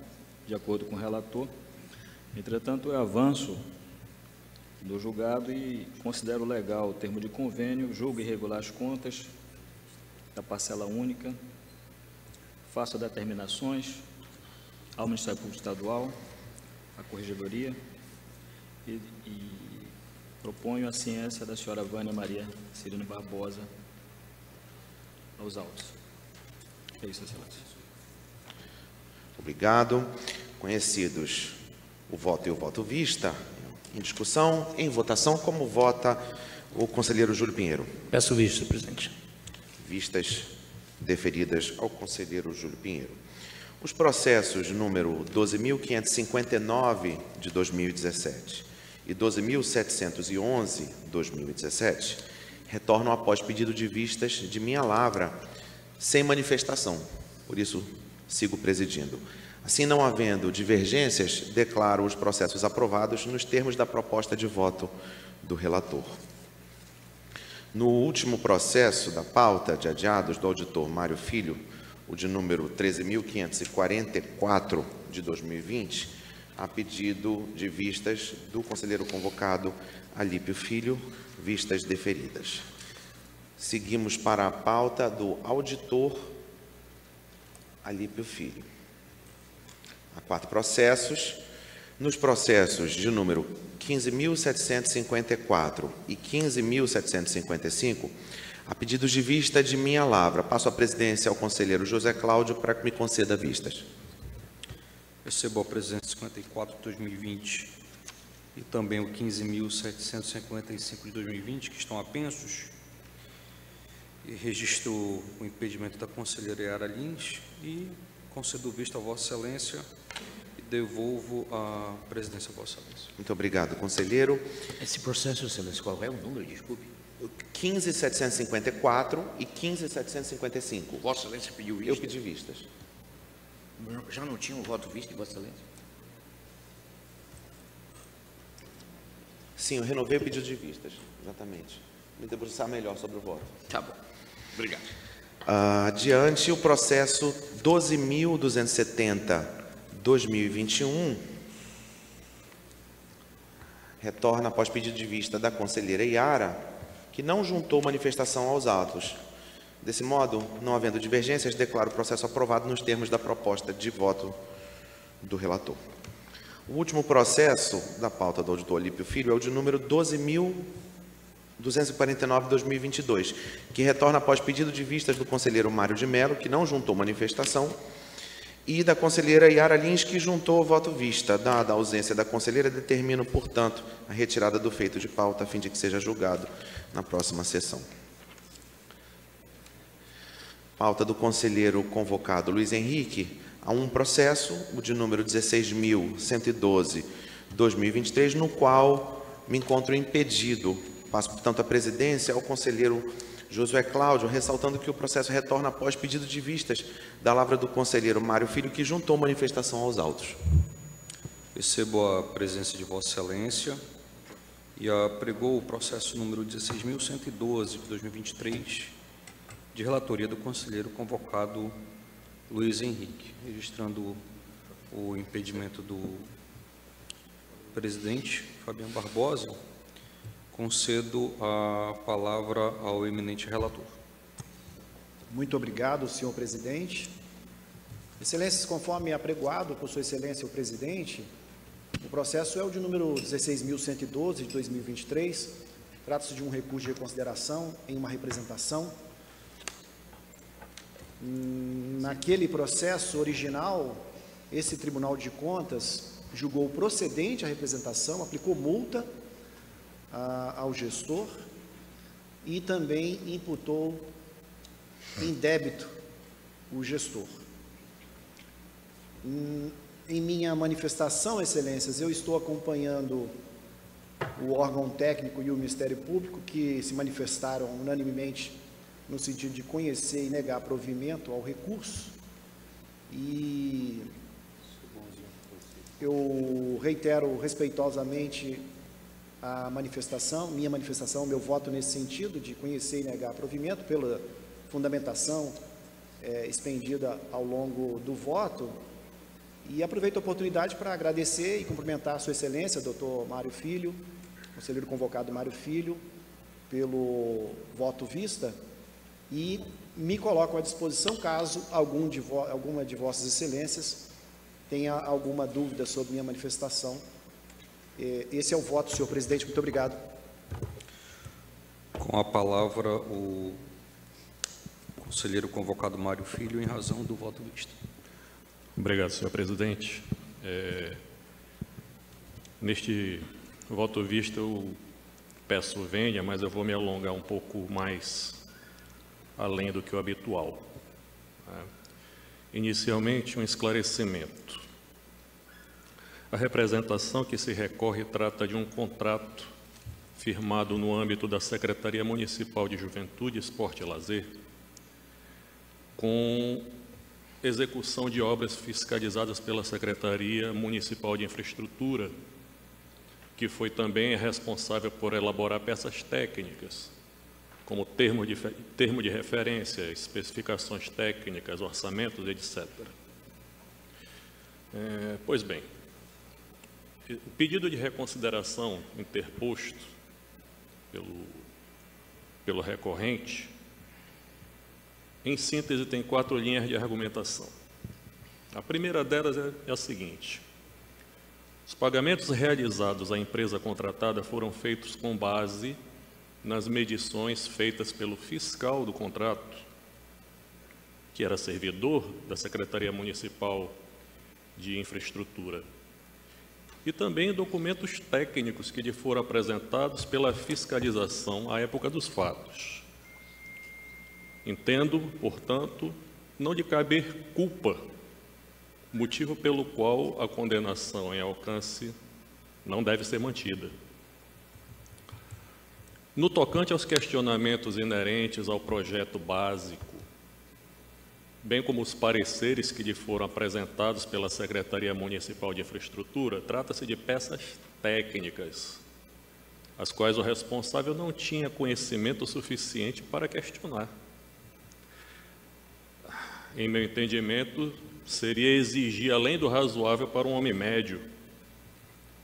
de acordo com o relator. Entretanto, eu avanço do julgado e considero legal o termo de convênio, julgo irregular as contas da parcela única, faço determinações ao Ministério Público Estadual, à Corregedoria, e proponho a ciência da senhora Vânia Maria Cirino Barbosa aos autos. É isso, excelência. Obrigado. Conhecidos o voto e o voto vista, em discussão, em votação, como vota o conselheiro Júlio Pinheiro? Peço vista, presidente. Vistas deferidas ao conselheiro Júlio Pinheiro. Os processos número 12.559 de 2017 e 12.711 de 2017 retornam após pedido de vistas de minha lavra, sem manifestação. Por isso, sigo presidindo. Assim, não havendo divergências, declaro os processos aprovados nos termos da proposta de voto do relator. No último processo da pauta de adiados do auditor Mário Filho, o de número 13.544 de 2020, a pedido de vistas do conselheiro convocado Alípio Filho, vistas deferidas. Seguimos para a pauta do auditor Alípio Filho. Há 4 processos. Nos processos de número 15.754 e 15.755, a pedidos de vista de minha lavra, passo a presidência ao conselheiro José Cláudio para que me conceda vistas. Recebo a presidência 54 de 2020 e também o 15.755 de 2020, que estão apensos, e registro o impedimento da conselheira Yara Lins e concedo vista a Vossa Excelência e devolvo a presidência a Vossa Excelência. Muito obrigado, conselheiro. Esse processo, excelência, qual é o número? Desculpe. 15.754 e 15.755. Vossa Excelência pediu vista? Eu pedi vistas. Já não tinha um voto visto de Vossa Excelência? Sim, eu renovei o pedido de vistas, exatamente. Me debruçar melhor sobre o voto. Tá bom. Obrigado. Adiante, o processo 12.270/2021 retorna após pedido de vista da conselheira Yara, que não juntou manifestação aos autos. Desse modo, não havendo divergências, declaro o processo aprovado nos termos da proposta de voto do relator. O último processo da pauta do auditor Alípio Filho é o de número 12.249/2022, que retorna após pedido de vistas do conselheiro Mário de Mello, que não juntou manifestação, e da conselheira Yara Lins, que juntou o voto vista. Dada a ausência da conselheira, determino, portanto, a retirada do feito de pauta, a fim de que seja julgado na próxima sessão. pauta do conselheiro convocado Luiz Henrique, há um processo, o de número 16.112/2023, no qual me encontro impedido. Passo, portanto, a presidência ao conselheiro Josué Cláudio, ressaltando que o processo retorna após pedido de vistas da lavra do conselheiro Mário Filho, que juntou manifestação aos autos. Recebo a presença de Vossa Excelência e apregou o processo número 16.112/2023, de relatoria do conselheiro convocado Luiz Henrique, registrando o impedimento do presidente Fabiano Barbosa. Concedo a palavra ao eminente relator. Muito obrigado, senhor presidente. Excelências, conforme apregoado por sua excelência o presidente, o processo é o de número 16.112/2023. Trata-se de um recurso de reconsideração em uma representação. Naquele processo original, esse Tribunal de Contas julgou procedente a representação, aplicou multa ao gestor e também imputou em débito o gestor. Em minha manifestação, excelências, eu estou acompanhando o órgão técnico e o Ministério Público, que se manifestaram unanimemente no sentido de conhecer e negar provimento ao recurso, e eu reitero respeitosamente a manifestação, minha manifestação, meu voto nesse sentido de conhecer e negar provimento pela fundamentação expendida ao longo do voto, e aproveito a oportunidade para agradecer e cumprimentar a sua excelência, doutor Mário Filho, conselheiro convocado Mário Filho, pelo voto vista, e me coloco à disposição caso alguma de vossas excelências tenha alguma dúvida sobre minha manifestação. Esse é o voto, senhor presidente. Muito obrigado. Com a palavra, o conselheiro convocado Mário Filho, em razão do voto visto. Obrigado, senhor presidente. Neste voto visto, eu peço venha, mas eu vou me alongar um pouco mais além do que o habitual. Inicialmente, um esclarecimento. A representação que se recorre trata de um contrato firmado no âmbito da Secretaria Municipal de Juventude, Esporte e Lazer, com execução de obras fiscalizadas pela Secretaria Municipal de Infraestrutura, que foi também responsável por elaborar peças técnicas, como termo de referência, especificações técnicas, orçamentos, etc. Pois bem, o pedido de reconsideração interposto pelo recorrente, em síntese, tem 4 linhas de argumentação. A primeira delas é a seguinte: os pagamentos realizados à empresa contratada foram feitos com base nas medições feitas pelo fiscal do contrato, que era servidor da Secretaria Municipal de Infraestrutura, e também documentos técnicos que lhe foram apresentados pela fiscalização à época dos fatos. Entendo, portanto, não lhe caber culpa, motivo pelo qual a condenação em alcance não deve ser mantida. No tocante aos questionamentos inerentes ao projeto básico, bem como os pareceres que lhe foram apresentados pela Secretaria Municipal de Infraestrutura, trata-se de peças técnicas, as quais o responsável não tinha conhecimento suficiente para questionar. Em meu entendimento, seria exigir além do razoável para um homem médio.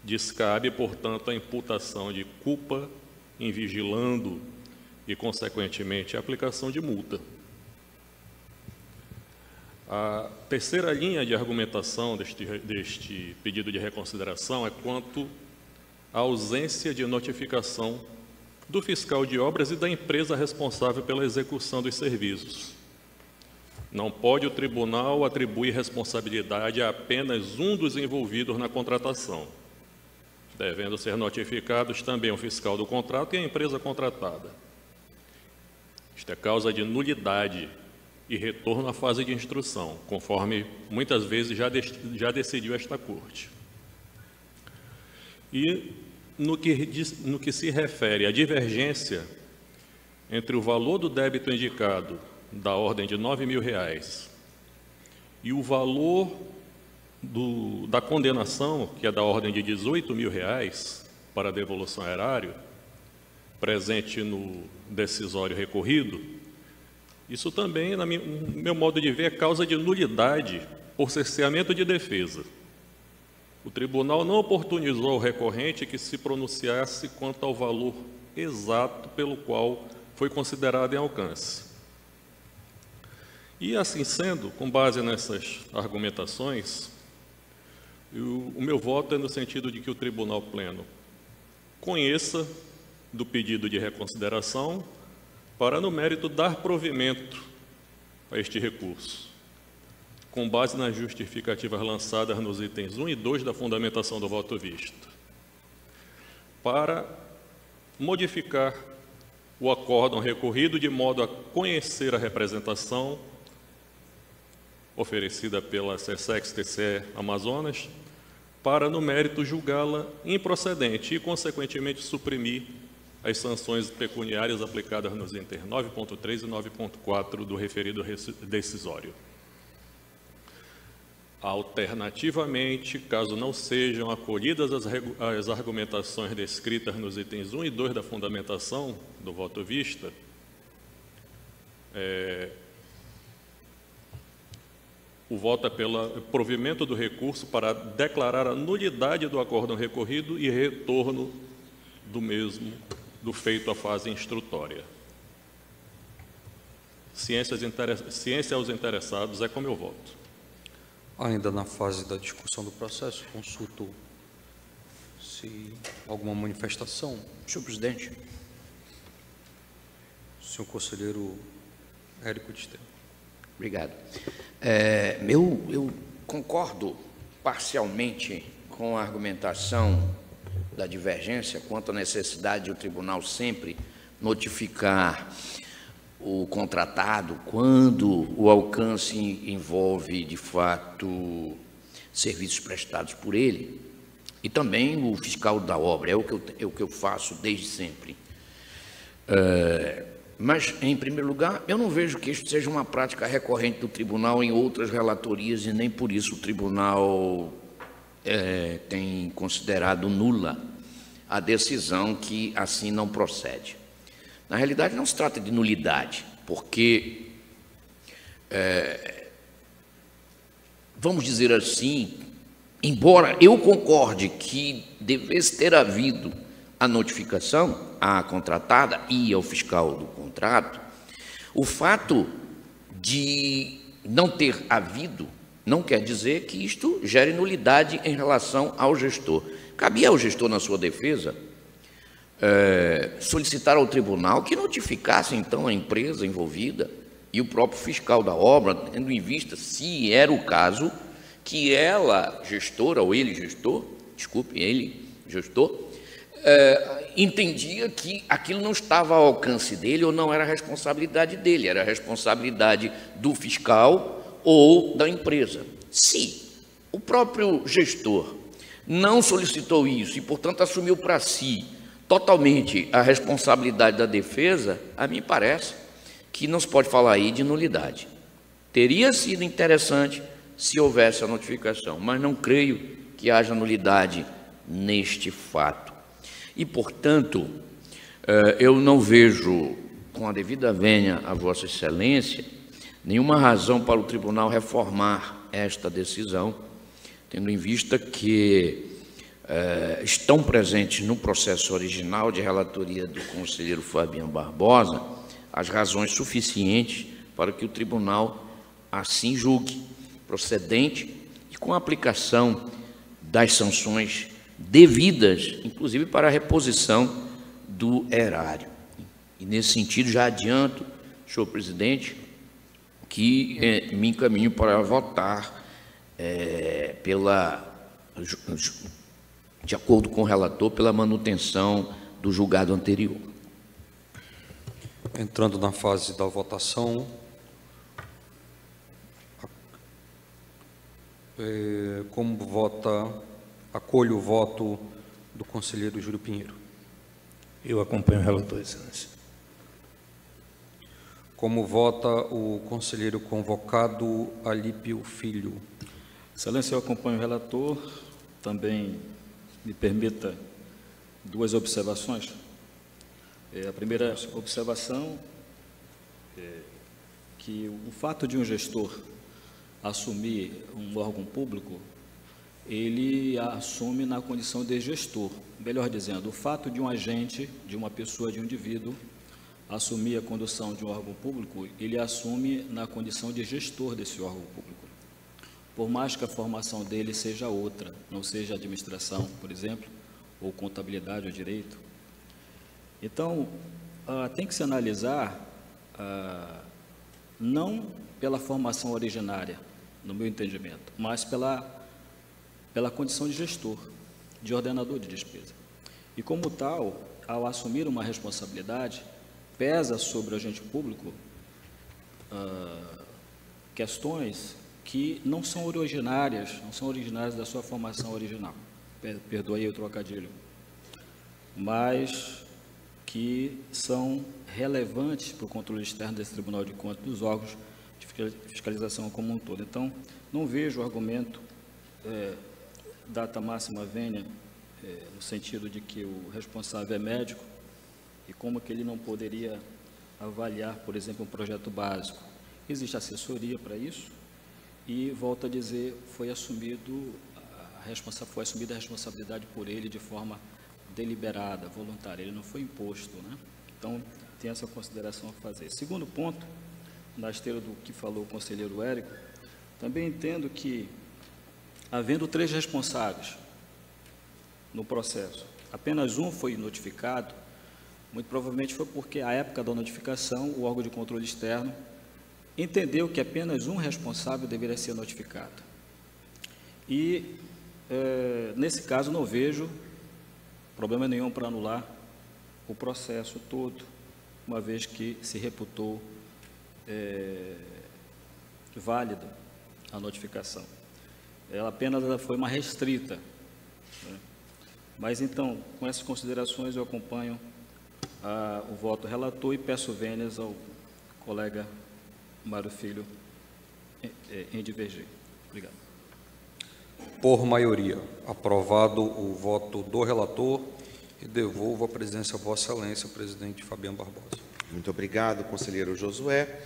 Descabe, portanto, a imputação de culpa, invigilando e, consequentemente, a aplicação de multa. A terceira linha de argumentação deste pedido de reconsideração é quanto à ausência de notificação do fiscal de obras e da empresa responsável pela execução dos serviços. Não pode o tribunal atribuir responsabilidade a apenas um dos envolvidos na contratação, devendo ser notificados também o fiscal do contrato e a empresa contratada. Isto é causa de nulidade e retorno à fase de instrução, conforme muitas vezes já decidiu esta Corte. E no que se refere à divergência entre o valor do débito indicado, da ordem de R$ 9.000, e o valor da condenação, que é da ordem de R$ 18.000, para a devolução ao erário, presente no decisório recorrido, isso também, no meu modo de ver, é causa de nulidade por cerceamento de defesa. O tribunal não oportunizou ao recorrente que se pronunciasse quanto ao valor exato pelo qual foi considerado em alcance. E, assim sendo, com base nessas argumentações, o meu voto é no sentido de que o Tribunal Pleno conheça do pedido de reconsideração para, no mérito, dar provimento a este recurso, com base nas justificativas lançadas nos itens 1 e 2 da fundamentação do voto visto, para modificar o acórdão recorrido de modo a conhecer a representação oferecida pela SESEX-TCE Amazonas, para, no mérito, julgá-la improcedente e, consequentemente, suprimir as sanções pecuniárias aplicadas nos itens 9.3 e 9.4 do referido decisório. Alternativamente, caso não sejam acolhidas as argumentações descritas nos itens 1 e 2 da fundamentação do voto vista, o voto é pelo provimento do recurso para declarar a nulidade do acórdão recorrido e retorno do mesmo, do feito à fase instrutória. Ciência aos interessados é como eu voto. Ainda na fase da discussão do processo, consulto se alguma manifestação. Senhor presidente. Senhor conselheiro Érico de Stella. Obrigado. Eu concordo parcialmente com a argumentação da divergência quanto à necessidade de o tribunal sempre notificar o contratado quando o alcance envolve, de fato, serviços prestados por ele, e também o fiscal da obra, é o que eu faço desde sempre. Mas, em primeiro lugar, eu não vejo que isso seja uma prática recorrente do tribunal em outras relatorias, e nem por isso o tribunal tem considerado nula a decisão que assim não procede. Na realidade, não se trata de nulidade, porque, vamos dizer assim, embora eu concorde que devesse ter havido a notificação à contratada e ao fiscal do contrato, o fato de não ter havido não quer dizer que isto gere nulidade em relação ao gestor. Cabia ao gestor, na sua defesa, solicitar ao tribunal que notificasse, então, a empresa envolvida e o próprio fiscal da obra, tendo em vista, se era o caso, que ela, gestora, ou ele, gestor, desculpe, ele, gestor, entendia que aquilo não estava ao alcance dele ou não era responsabilidade dele, era responsabilidade do fiscal ou da empresa. Se o próprio gestor não solicitou isso e, portanto, assumiu para si totalmente a responsabilidade da defesa, a mim parece que não se pode falar aí de nulidade. Teria sido interessante se houvesse a notificação, mas não creio que haja nulidade neste fato. E, portanto, eu não vejo, com a devida vênia a Vossa Excelência, nenhuma razão para o tribunal reformar esta decisão, tendo em vista que estão presentes no processo original de relatoria do conselheiro Fabiano Barbosa as razões suficientes para que o tribunal assim julgue procedente e com a aplicação das sanções devidas, inclusive para a reposição do erário. E, nesse sentido, já adianto, senhor presidente, que me encaminho para votar de acordo com o relator, pela manutenção do julgado anterior. Entrando na fase da votação, acolho o voto do conselheiro Júlio Pinheiro. Eu acompanho o relator, excelência. Como vota o conselheiro convocado Alípio Filho? Excelência, eu acompanho o relator. Também me permita duas observações. A primeira observação é que o fato de um gestor assumir um órgão público, ele assume na condição de gestor. Melhor dizendo, o fato de um agente, de uma pessoa, de um indivíduo, assumir a condução de um órgão público, ele assume na condição de gestor desse órgão público. Por mais que a formação dele seja outra, não seja administração, por exemplo, ou contabilidade ou direito. Então, tem que se analisar não pela formação originária, no meu entendimento, mas pela condição de gestor, de ordenador de despesa. E como tal, ao assumir uma responsabilidade, pesa sobre o agente público questões que não são originárias da sua formação original. Perdoe o trocadilho. Mas que são relevantes para o controle externo desse Tribunal de Contas, dos órgãos de fiscalização como um todo. Então, não vejo o argumento data máxima vênia, no sentido de que o responsável é médico, e como que ele não poderia avaliar, por exemplo, um projeto básico. Existe assessoria para isso, e, volto a dizer, foi assumida a responsabilidade por ele de forma deliberada, voluntária, ele não foi imposto, né? Então, tem essa consideração a fazer. Segundo ponto, na esteira do que falou o conselheiro Érico, também entendo que, havendo 3 responsáveis no processo, apenas um foi notificado, muito provavelmente foi porque, à época da notificação, o órgão de controle externo entendeu que apenas um responsável deveria ser notificado. E, nesse caso, não vejo problema nenhum para anular o processo todo, uma vez que se reputou válida a notificação. Ela apenas foi uma restrita, né? Mas, então, com essas considerações, eu acompanho o voto relator e peço vênias ao colega Mário Filho em divergir. Obrigado. Por maioria, aprovado o voto do relator e devolvo a presidência a Vossa Excelência, presidente Fabiano Barbosa. Muito obrigado, conselheiro Josué.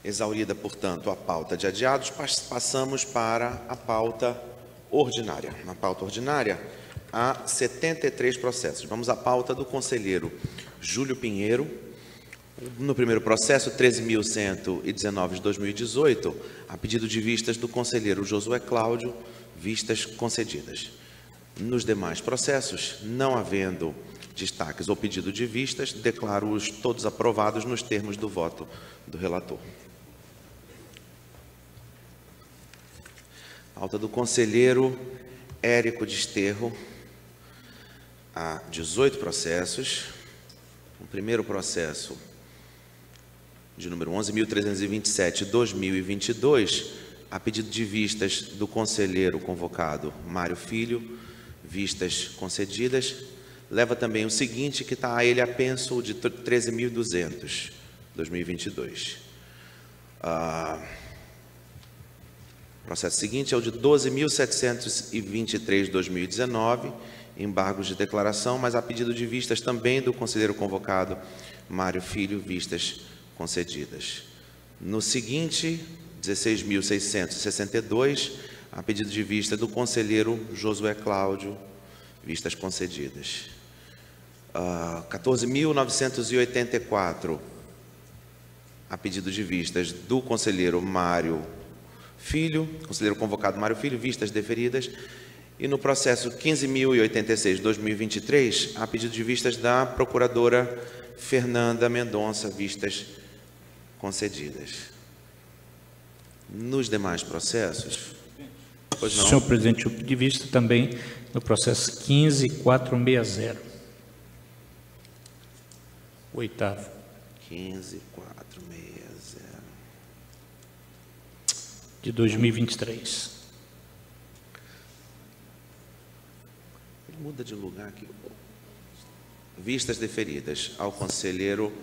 Exaurida, portanto, a pauta de adiados, passamos para a pauta ordinária. Na pauta ordinária, há 73 processos. Vamos à pauta do conselheiro Júlio Pinheiro. No primeiro processo, 13.119 de 2018, a pedido de vistas do conselheiro Josué Cláudio, vistas concedidas. Nos demais processos, não havendo destaques ou pedido de vistas, declaro-os todos aprovados nos termos do voto do relator. Pauta do conselheiro Érico Desterro. Há 18 processos. O primeiro processo, de número 11.327, 2022, a pedido de vistas do conselheiro convocado Mário Filho, vistas concedidas. Leva também o seguinte, que está a ele apenso de 13.200, 2022. O processo seguinte é o de 12.723, 2019, embargos de declaração, mas a pedido de vistas também do conselheiro convocado Mário Filho, vistas concedidas. No seguinte, 16.662, a pedido de vista do conselheiro Josué Cláudio, vistas concedidas. 14.984, a pedido de vistas do conselheiro Mário Filho, conselheiro convocado Mário Filho, vistas deferidas. E no processo 15.086, 2023, a pedido de vistas da procuradora Fernanda Mendonça, vistas concedidas. Nos demais processos, pois não? Senhor presidente, eu pedi vista também no processo 15.460. Oitavo. 15.460. De 2023. Muda de lugar aqui. Vistas deferidas ao conselheiro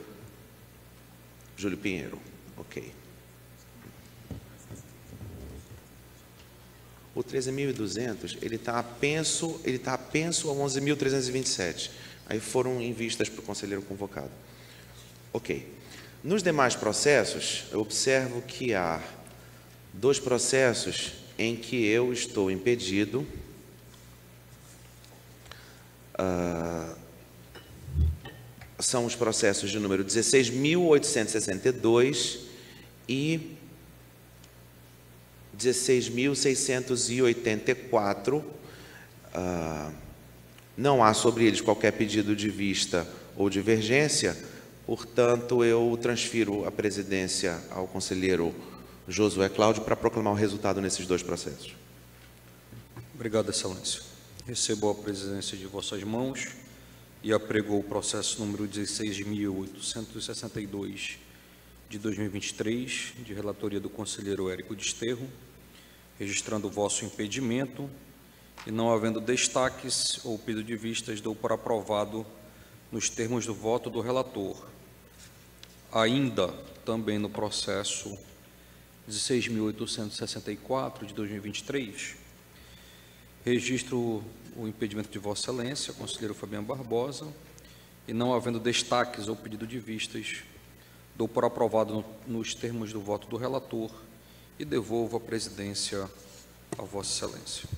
Júlio Pinheiro. Ok. O 13.200, ele está apenso ao 11.327. Aí foram em vistas para o conselheiro convocado. Ok. Nos demais processos, eu observo que há 2 processos em que eu estou impedido. São os processos de número 16.862 e 16.684. Não há sobre eles qualquer pedido de vista ou divergência, portanto, eu transfiro a presidência ao conselheiro Josué Cláudio para proclamar o resultado nesses 2 processos. Obrigado, Excelência. Recebo a presidência de vossas mãos e apregou o processo número 16.862 de 2023, de relatoria do conselheiro Érico Desterro, registrando o vosso impedimento e não havendo destaques ou pedido de vistas, dou por aprovado nos termos do voto do relator. Ainda também no processo 16.864 de 2023, registro o impedimento de Vossa Excelência, conselheiro Fabiano Barbosa, e não havendo destaques ou pedido de vistas, dou por aprovado nos termos do voto do relator e devolvo a presidência a Vossa Excelência.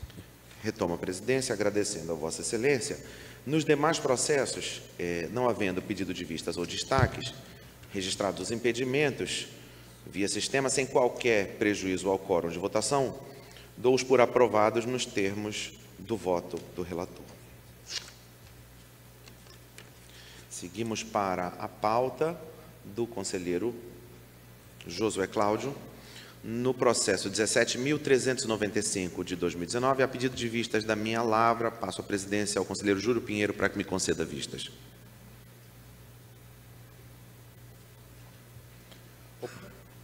Retomo a presidência, agradecendo a Vossa Excelência. Nos demais processos, não havendo pedido de vistas ou destaques, registrados os impedimentos, via sistema, sem qualquer prejuízo ao quórum de votação, dou-os por aprovados nos termos do voto do relator. Seguimos para a pauta do conselheiro Josué Cláudio. No processo 17.395 de 2019, a pedido de vistas da minha lavra, passo a presidência ao conselheiro Júlio Pinheiro para que me conceda vistas.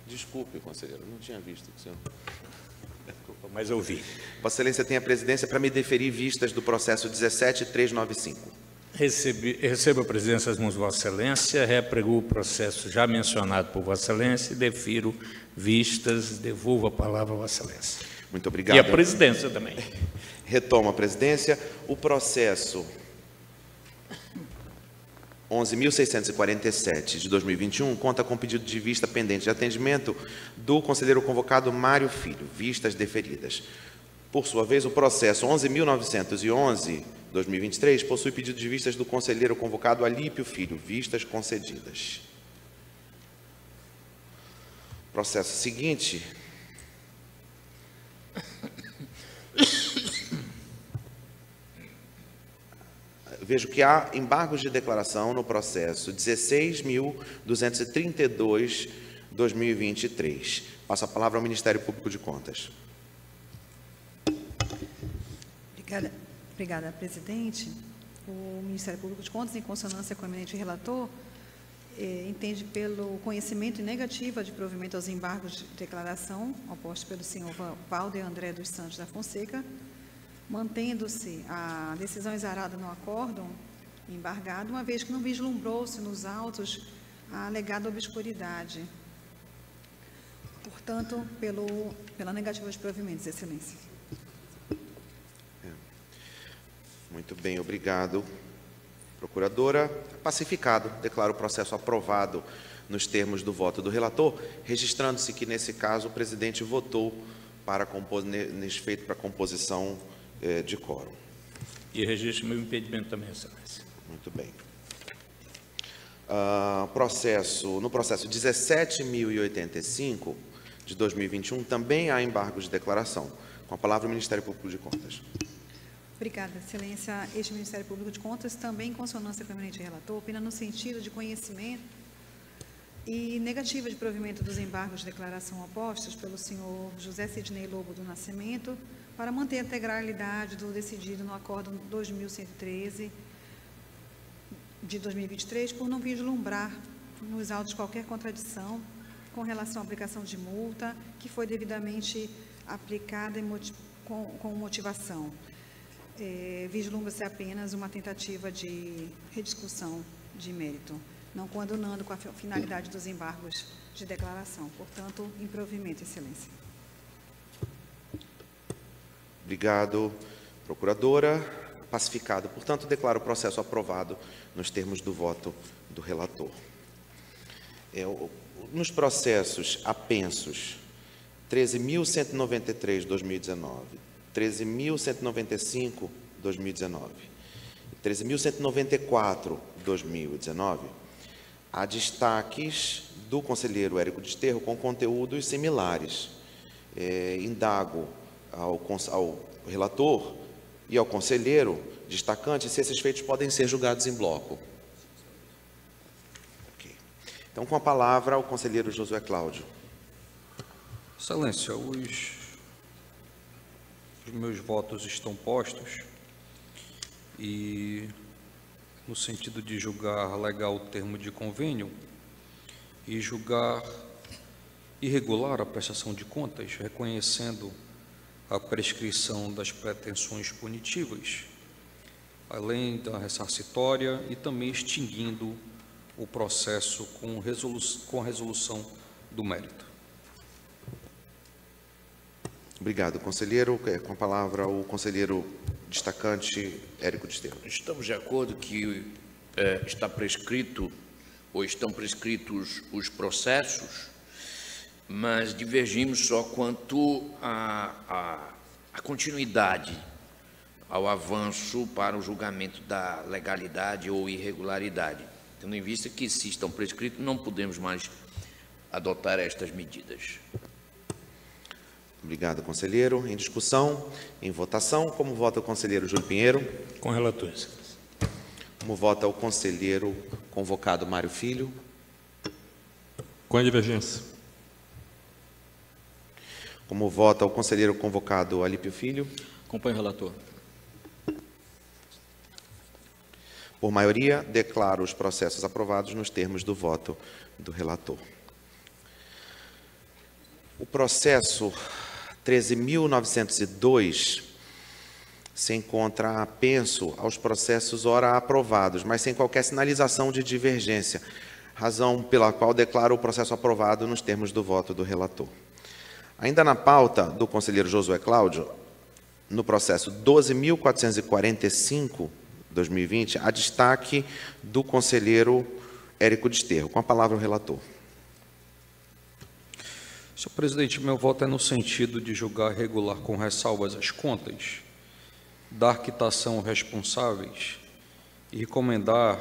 Desculpe, conselheiro, não tinha visto o senhor. Desculpa, mas eu vi. Vossa Excelência tem a presidência para me deferir vistas do processo 17.395. Recebo a presidência das mãos de Vossa Excelência, reaprego o processo já mencionado por Vossa Excelência e defiro vistas, devolvo a palavra a Vossa Excelência. Muito obrigado. E a presidência também. Retomo a presidência. O processo 11.647 de 2021 conta com pedido de vista pendente de atendimento do conselheiro convocado Mário Filho, vistas deferidas. Por sua vez, o processo 11.911 2023 possui pedido de vistas do conselheiro convocado Alípio Filho, vistas concedidas. Processo seguinte. Vejo que há embargos de declaração no processo 16.232 2023. Passo a palavra ao Ministério Público de Contas. Obrigada, presidente. O Ministério Público de Contas, em consonância com o eminente relator, entende pelo conhecimento e negativa de provimento aos embargos de declaração opostos pelo senhor Valder André dos Santos da Fonseca, mantendo-se a decisão exarada no acórdão embargado, uma vez que não vislumbrou-se nos autos a alegada obscuridade. Portanto, pela negativa de provimentos, Excelência. Muito bem, obrigado. Procuradora, pacificado. Declaro o processo aprovado nos termos do voto do relator, registrando-se que, nesse caso, o presidente votou para nesse feito para composição de quórum. E registro meu impedimento também, Excelência. Muito bem. No processo 17.085 de 2021, também há embargos de declaração. Com a palavra o Ministério Público de Contas. Obrigada, Excelência. Este Ministério Público de Contas, também em consonância com o eminente relator, opina no sentido de conhecimento e negativa de provimento dos embargos de declaração opostos pelo senhor José Sidney Lobo do Nascimento, para manter a integralidade do decidido no acórdão 2113 de 2023, por não vislumbrar nos autos qualquer contradição com relação à aplicação de multa que foi devidamente aplicada com motivação. vislumbra-se apenas uma tentativa de rediscussão de mérito, não coadunando com a finalidade dos embargos de declaração. Portanto, improvimento, Excelência. Obrigado, procuradora. Pacificado. Portanto, declaro o processo aprovado nos termos do voto do relator. Nos processos apensos 13.193/2019, 13.195/2019 e 13.194/2019, há destaques do conselheiro Érico Desterro com conteúdos similares. Indago ao relator e ao conselheiro destacante se esses feitos podem ser julgados em bloco. Okay. Então, com a palavra, o conselheiro Josué Cláudio. Excelência, os meus votos estão postos e, no sentido de julgar legal o termo de convênio e julgar irregular a prestação de contas, reconhecendo a prescrição das pretensões punitivas, além da ressarcitória, e também extinguindo o processo com a resolução do mérito. Obrigado, conselheiro. Com a palavra, o conselheiro destacante Érico Desterro. Estamos de acordo que está prescrito, ou estão prescritos os processos, mas divergimos só quanto à continuidade, ao avanço para o julgamento da legalidade ou irregularidade. Tendo em vista que, se estão prescritos, não podemos mais adotar estas medidas. Obrigado, conselheiro. Em discussão, em votação, como vota o conselheiro Júlio Pinheiro? Com relatores. Como vota o conselheiro convocado Mário Filho? Com a divergência. Como vota o conselheiro convocado Alípio Filho? Acompanho o relator. Por maioria, declaro os processos aprovados nos termos do voto do relator. O processo 13.902 se encontra apenso aos processos ora aprovados, mas sem qualquer sinalização de divergência, razão pela qual declaro o processo aprovado nos termos do voto do relator. Ainda na pauta do conselheiro Josué Cláudio, no processo 12.445/2020, há destaque do conselheiro Érico Desterro. Com a palavra o relator. Senhor presidente, meu voto é no sentido de julgar regular com ressalvas as contas, dar quitação responsáveis e recomendar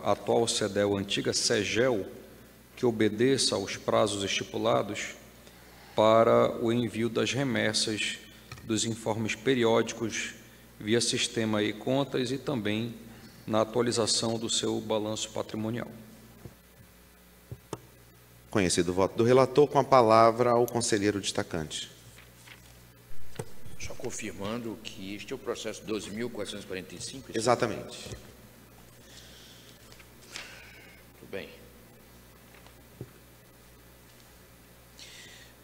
a atual CEDEL, antiga CEGEL, que obedeça aos prazos estipulados para o envio das remessas dos informes periódicos via sistema e-contas e também na atualização do seu balanço patrimonial. Conhecido o voto do relator, com a palavra ao conselheiro destacante. Só confirmando que este é o processo 12.445? Exatamente. Muito bem.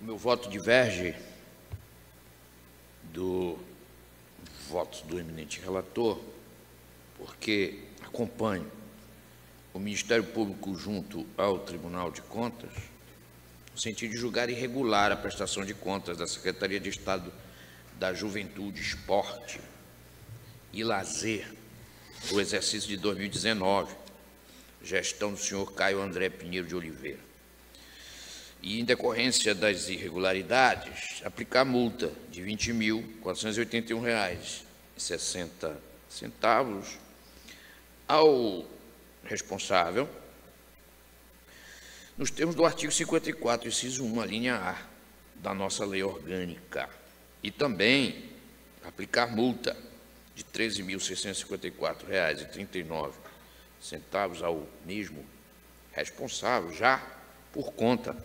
O meu voto diverge do voto do eminente relator, porque acompanho o Ministério Público junto ao Tribunal de Contas, no sentido de julgar irregular a prestação de contas da Secretaria de Estado da Juventude, Esporte e Lazer do exercício de 2019, gestão do senhor Caio André Pinheiro de Oliveira. E, em decorrência das irregularidades, aplicar multa de R$ 20.481,60 ao responsável, nos termos do artigo 54, inciso 1, a linha A, da nossa lei orgânica. E também aplicar multa de R$ 13.654,39 ao mesmo responsável, já por conta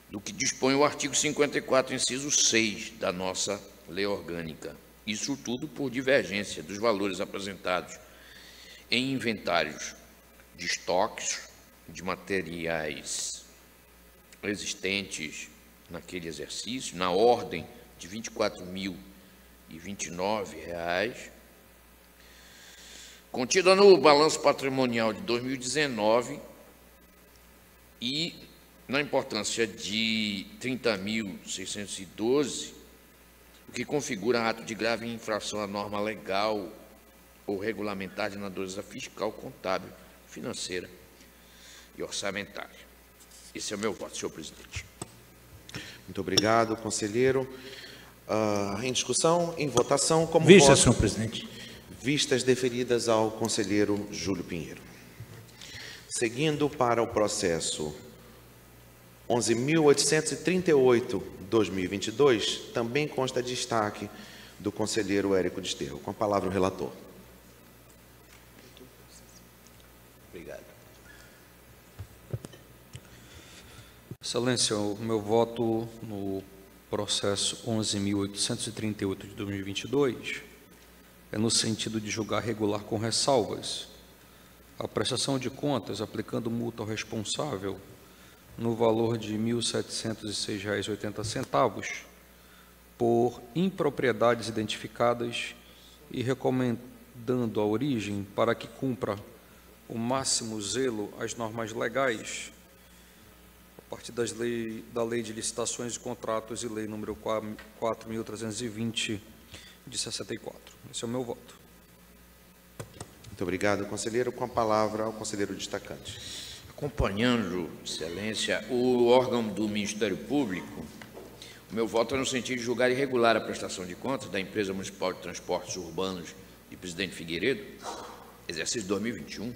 do que dispõe o artigo 54, inciso 6 da nossa lei orgânica. Isso tudo por divergência dos valores apresentados em inventários de estoques de materiais existentes naquele exercício, na ordem de R$ R$29, contida no balanço patrimonial de 2019 e na importância de 30.612, o que configura ato de grave infração à norma legal ou regulamentar de natureza fiscal, contábil, financeira e orçamentária. Esse é o meu voto, senhor presidente. Muito obrigado, conselheiro. Em discussão, em votação, como Vista, voto, senhor presidente. vistas deferidas ao conselheiro Júlio Pinheiro. Seguindo para o processo 11.838/2022, também consta destaque do conselheiro Érico Desterro. Com a palavra o relator. Obrigado. Excelência, o meu voto no processo 11.838 de 2022 é no sentido de julgar regular com ressalvas a prestação de contas aplicando multa ao responsável no valor de R$ 1.706,80 por impropriedades identificadas e recomendando a origem para que cumpra o máximo zelo às normas legais a partir da Lei de Licitações e Contratos e Lei número 4.320 de 64. Esse é o meu voto. Muito obrigado, conselheiro. Com a palavra ao conselheiro destacante. Acompanhando, excelência, o órgão do Ministério Público, o meu voto é no sentido de julgar irregular a prestação de contas da Empresa Municipal de Transportes Urbanos de Presidente Figueiredo, exercício 2021,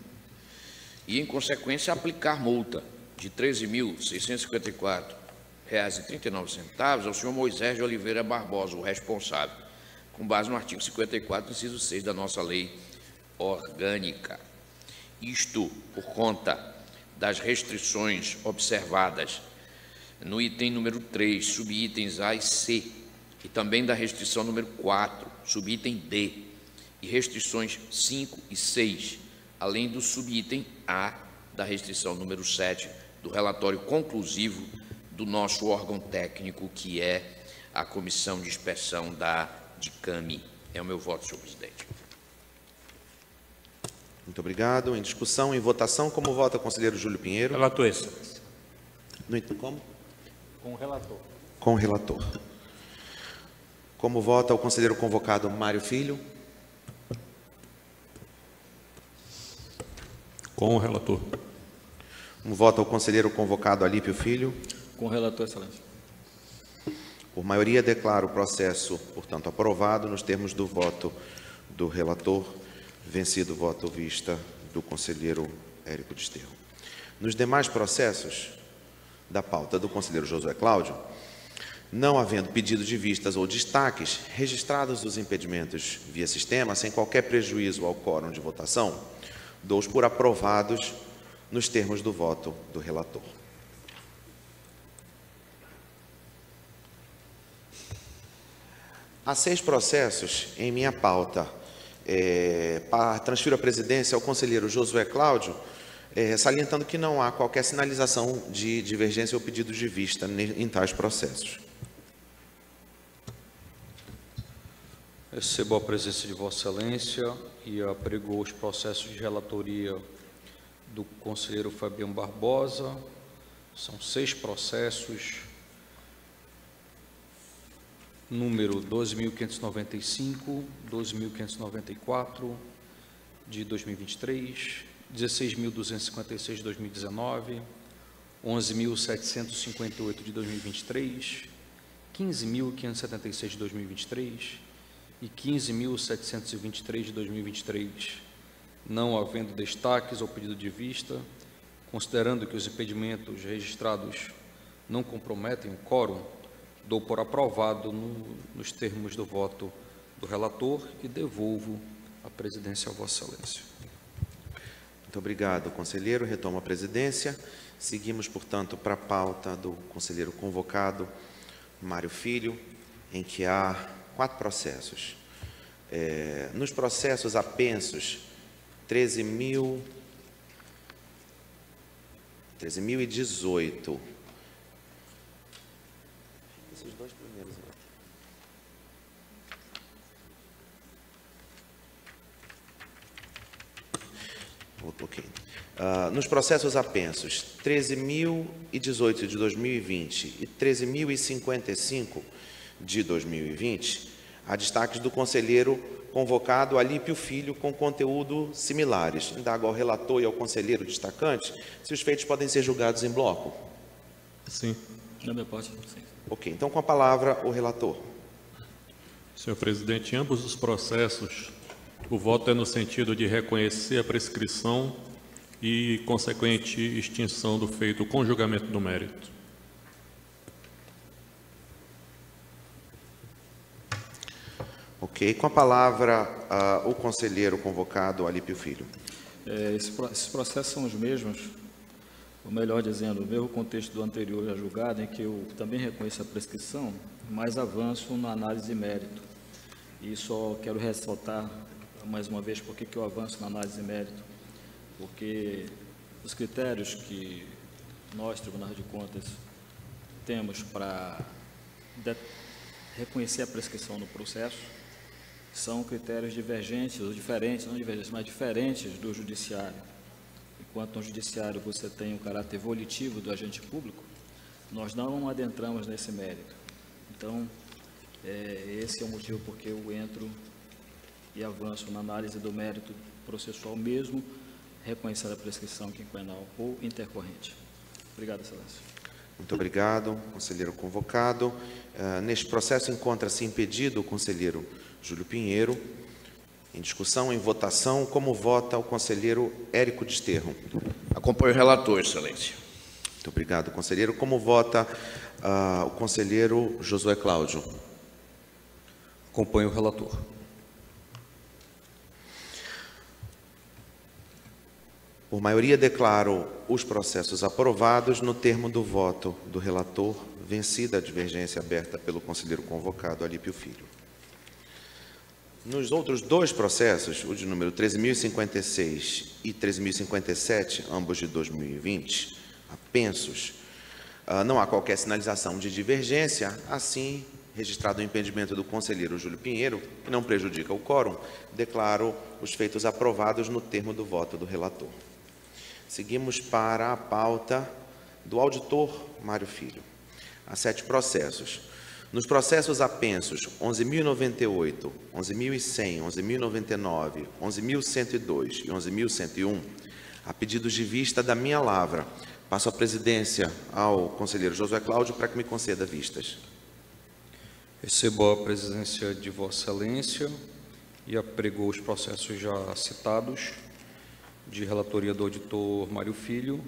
e, em consequência, aplicar multa de R$ 13.654,39 ao senhor Moisés de Oliveira Barbosa, o responsável, com base no artigo 54, inciso 6 da nossa lei orgânica. Isto por conta das restrições observadas no item número 3, subitens A e C, e também da restrição número 4, subitem D, e restrições 5 e 6, além do subitem A da restrição número 7 do relatório conclusivo do nosso órgão técnico, que é a Comissão de Inspeção da DICAMI. É o meu voto, senhor presidente. Muito obrigado. Em discussão, em votação, como vota o conselheiro Júlio Pinheiro? Relator, excelência. Como? Com o relator. Com o relator. Como vota o conselheiro convocado Mário Filho? Com o relator. Como vota o conselheiro convocado Alípio Filho? Com o relator, excelência. Por maioria, declaro o processo, portanto, aprovado nos termos do voto do relator, vencido o voto vista do conselheiro Érico Desterro. Nos demais processos da pauta do conselheiro Josué Cláudio, não havendo pedido de vistas ou destaques, registrados os impedimentos via sistema, sem qualquer prejuízo ao quórum de votação, dou-os por aprovados nos termos do voto do relator. Há 6 processos em minha pauta. Transfiro a presidência ao conselheiro Josué Cláudio, salientando que não há qualquer sinalização de divergência ou pedido de vista em tais processos. Recebo a presença de Vossa Excelência e apregou os processos de relatoria do conselheiro Fabiano Barbosa. São 6 processos, número 12.595, 12.594 de 2023, 16.256 de 2019, 11.758 de 2023, 15.576 de 2023 e 15.723 de 2023, não havendo destaques ao pedido de vista, considerando que os impedimentos registrados não comprometem o quórum, dou por aprovado nos termos do voto do relator e devolvo a presidência a Vossa Excelência. Muito obrigado, conselheiro. Retomo a presidência. Seguimos, portanto, para a pauta do conselheiro convocado, Mário Filho, em que há 4 processos. Nos processos apensos, 13.018. Esses 2 primeiros. Ok. Nos processos apensos 13.018 de 2020 e 13.055 de 2020, há destaques do conselheiro convocado Alípio Filho com conteúdo similares. Indago ao relator e ao conselheiro destacante se os feitos podem ser julgados em bloco. Sim. Da minha parte, sim. Ok, então com a palavra o relator. Senhor presidente, em ambos os processos, o voto é no sentido de reconhecer a prescrição e consequente extinção do feito com julgamento do mérito. Ok, com a palavra o conselheiro convocado Alípio Filho. Esses processos são os mesmos, ou melhor dizendo, o mesmo contexto do anterior a julgado, em que eu também reconheço a prescrição, mas avanço na análise de mérito. E só quero ressaltar, mais uma vez, por que eu avanço na análise de mérito. Porque os critérios que nós, Tribunal de Contas, temos para reconhecer a prescrição no processo são critérios divergentes, ou diferentes, não divergentes, mas diferentes do judiciário. Enquanto no judiciário você tem o caráter volitivo do agente público, nós não adentramos nesse mérito. Então, esse é o motivo por que eu entro e avanço na análise do mérito processual, mesmo reconhecendo a prescrição quinquenal ou intercorrente. Obrigado, Excelência. Muito obrigado, conselheiro convocado. Neste processo encontra-se impedido o conselheiro Júlio Pinheiro. Em discussão, em votação, como vota o conselheiro Érico Desterro? Acompanho o relator, Excelência. Muito obrigado, conselheiro. Como vota o conselheiro Josué Cláudio? Acompanho o relator. Por maioria, declaro os processos aprovados no termo do voto do relator, vencida a divergência aberta pelo conselheiro convocado Alípio Filho. Nos outros dois processos, o de número 13.056 e 13.057, ambos de 2020, apensos, não há qualquer sinalização de divergência, assim, registrado o impedimento do conselheiro Júlio Pinheiro, que não prejudica o quórum, declaro os feitos aprovados no termo do voto do relator. Seguimos para a pauta do auditor Mário Filho. Há 7 processos. Nos processos apensos 11.098, 11.100, 11.099, 11.102 e 11.101, a pedidos de vista da minha lavra, passo a presidência ao conselheiro Josué Cláudio para que me conceda vistas. Recebo a presidência de Vossa Excelência e apregou os processos já citados, de relatoria do auditor Mário Filho,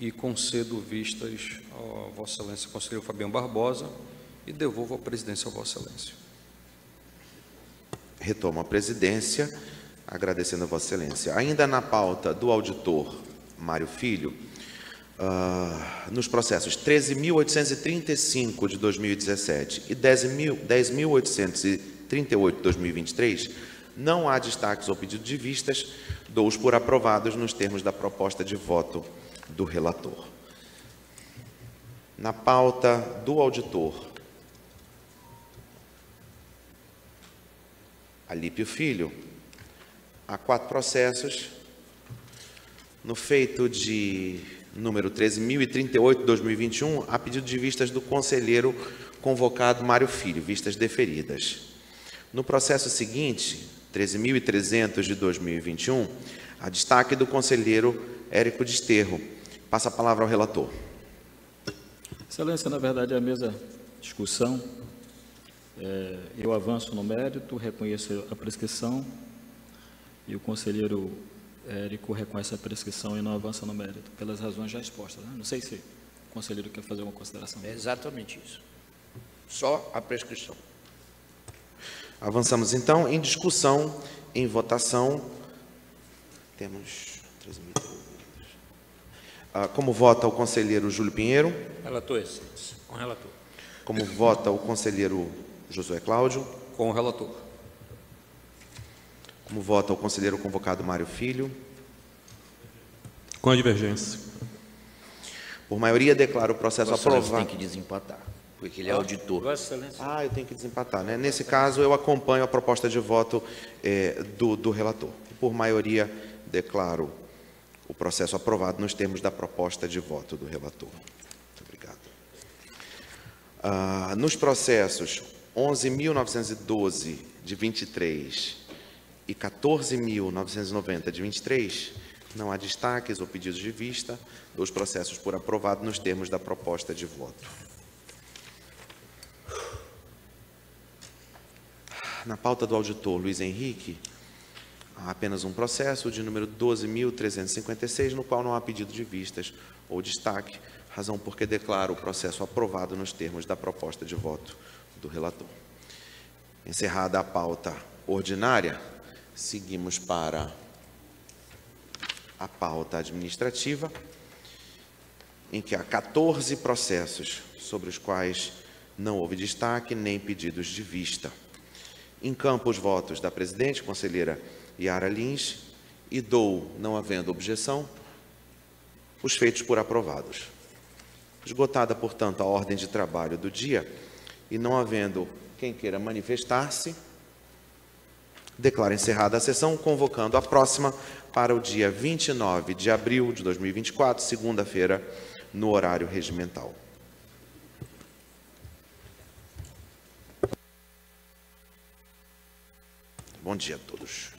e concedo vistas a Vossa Excelência, conselheiro Fabiano Barbosa, e devolvo a presidência a Vossa Excelência. Retomo a presidência, agradecendo a Vossa Excelência. Ainda na pauta do auditor Mário Filho, nos processos 13.835 de 2017 e 10.838 de 2023, não há destaques ou pedido de vistas, dou-os por aprovados nos termos da proposta de voto do relator. Na pauta do auditor Alípio Filho, há 4 processos. No feito de número 13.038 de 2021, há pedido de vistas do conselheiro convocado Mário Filho, vistas deferidas. No processo seguinte, 13.300 de 2021, a destaque do conselheiro Érico Desterro. Passa a palavra ao relator. Excelência, na verdade, é a mesma discussão. Eu avanço no mérito, reconheço a prescrição, e o conselheiro Érico reconhece a prescrição e não avança no mérito, pelas razões já expostas, né? Não sei se o conselheiro quer fazer uma consideração. É exatamente isso. Só a prescrição. Avançamos, então, em discussão, em votação. Temos 3 minutos. Como vota o conselheiro Júlio Pinheiro? Relator, Excelência. Com o relator. Como vota o conselheiro Josué Cláudio? Com o relator. Como vota o conselheiro convocado Mário Filho? Com a divergência. Por maioria, declaro o processo Vossa Excelência aprovado. tem que desempatar, porque ele é auditor. Vossa Excelência. Eu tenho que desempatar, né? Nesse caso, eu acompanho a proposta de voto do relator. Por maioria, declaro o processo aprovado nos termos da proposta de voto do relator. Muito obrigado. Nos processos 11.912 de 23 e 14.990 de 23, não há destaques ou pedidos de vista, dou os processos por aprovado nos termos da proposta de voto. Na pauta do auditor Luiz Henrique, há apenas um processo, de número 12.356, no qual não há pedido de vistas ou destaque, razão porque declaro o processo aprovado nos termos da proposta de voto do relator. Encerrada a pauta ordinária, seguimos para a pauta administrativa, em que há 14 processos sobre os quais não houve destaque nem pedidos de vista. Encampo os votos da presidente, conselheira Yara Lins, e dou, não havendo objeção, os feitos por aprovados. Esgotada, portanto, a ordem de trabalho do dia, e não havendo quem queira manifestar-se, declaro encerrada a sessão, convocando a próxima para o dia 29 de abril de 2024, segunda-feira, no horário regimental. Bom dia a todos.